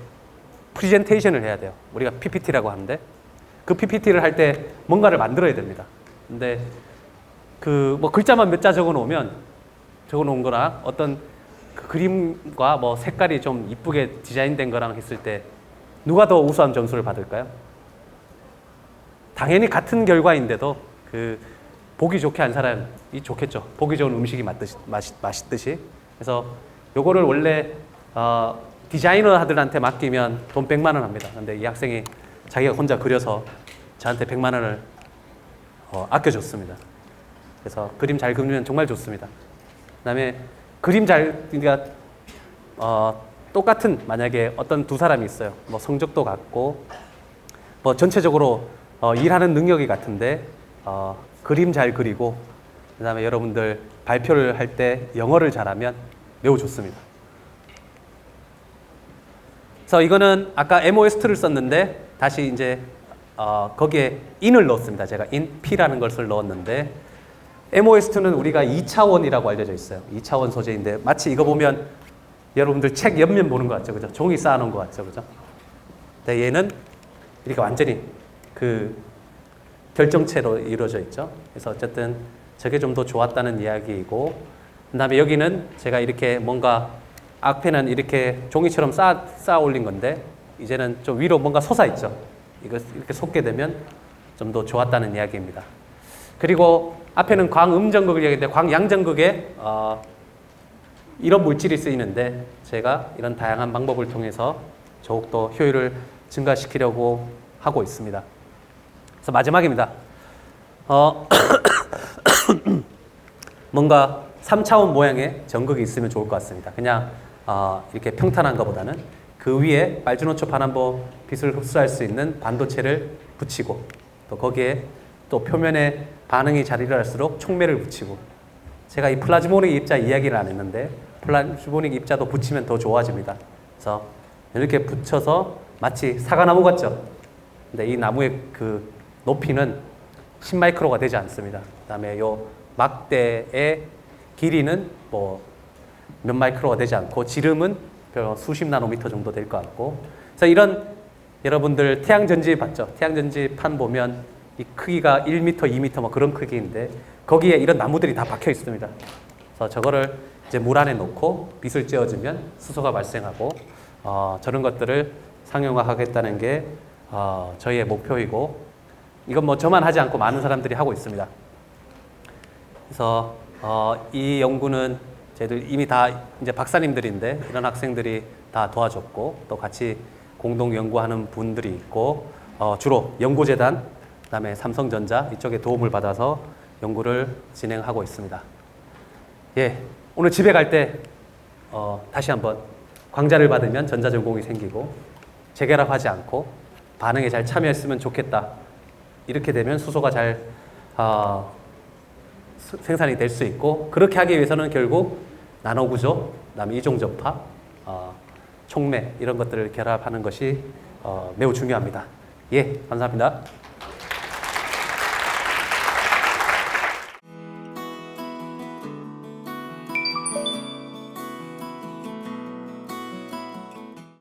프리젠테이션을 해야 돼요. 우리가 PPT라고 하는데 그 PPT를 할 때 뭔가를 만들어야 됩니다. 근데 뭐 글자만 몇 자 적어 놓은 거랑 어떤 그 그림과 뭐 색깔이 좀 이쁘게 디자인된 거랑 했을 때 누가 더 우수한 점수를 받을까요? 당연히 같은 결과인데도 보기 좋게 한 사람이 좋겠죠. 보기 좋은 음식이 맛있듯이. 그래서 요거를 원래 디자이너들한테 맡기면 돈 100만 원 합니다. 근데 이 학생이 자기가 혼자 그려서 저한테 100만 원을 아껴줬습니다. 그래서 그림 잘 그리면 정말 좋습니다. 그다음에 그러니까 똑같은 만약에 어떤 두 사람이 있어요. 뭐 성적도 같고 뭐 전체적으로 일하는 능력이 같은데 그림 잘 그리고 그다음에 여러분들 발표를 할 때 영어를 잘하면 매우 좋습니다. 그래서 이거는 아까 MOS2를 썼는데 다시 이제 거기에 in을 넣었습니다. 제가 in P라는 것을 넣었는데 MOS2는 우리가 2차원이라고 알려져 있어요. 2차원 소재인데 마치 이거 보면 여러분들 책 옆면 보는 것 같죠, 그죠? 종이 쌓아놓은 것 같죠, 그죠? 근데 얘는 이렇게 완전히 결정체로 이루어져 있죠. 그래서 어쨌든 저게 좀 더 좋았다는 이야기이고, 그다음에 여기는 제가 이렇게 뭔가 앞에는 이렇게 종이처럼 쌓아 올린 건데 이제는 좀 위로 뭔가 솟아 있죠. 이거 이렇게 솟게 되면 좀 더 좋았다는 이야기입니다. 그리고 앞에는 광음전극을 얘기했는데 광양전극에 이런 물질이 쓰이는데 제가 이런 다양한 방법을 통해서 더욱더 효율을 증가시키려고 하고 있습니다. 그래서 마지막입니다. 뭔가 3차원 모양의 전극이 있으면 좋을 것 같습니다. 그냥 이렇게 평탄한 것보다는 그 위에 빨주노초 반환보 빛을 흡수할 수 있는 반도체를 붙이고 또 거기에 또 표면에 반응이 잘 일어날수록 촉매를 붙이고, 제가 이 플라즈모닉 입자 이야기를 안 했는데 플라즈모닉 입자도 붙이면 더 좋아집니다. 그래서 이렇게 붙여서 마치 사과나무 같죠? 근데 이 나무의 그 높이는 10마이크로가 되지 않습니다. 그다음에 요 막대의 길이는 뭐 몇 마이크로가 되지 않고 지름은 수십 나노미터 정도 될 것 같고, 그래서 이런 여러분들 태양전지 봤죠? 태양전지 판 보면 이 크기가 1m, 2m 뭐 그런 크기인데 거기에 이런 나무들이 다 박혀 있습니다. 그래서 저거를 이제 물 안에 놓고 빛을 쬐어주면 수소가 발생하고 저런 것들을 상용화하겠다는 게 저희의 목표이고, 이건 뭐 저만 하지 않고 많은 사람들이 하고 있습니다. 그래서 이 연구는 저희들 이미 다 이제 박사님들인데 이런 학생들이 다 도와줬고 또 같이 공동 연구하는 분들이 있고 주로 연구재단, 그다음에 삼성전자 이쪽에 도움을 받아서 연구를 진행하고 있습니다. 예, 오늘 집에 갈 때 다시 한번 광자를 받으면 전자전공이 생기고 재결합하지 않고 반응에 잘 참여했으면 좋겠다. 이렇게 되면 수소가 잘 생산이 될 수 있고, 그렇게 하기 위해서는 결국 나노구조, 그다음에 이종접합, 촉매 이런 것들을 결합하는 것이 매우 중요합니다. 예, 감사합니다.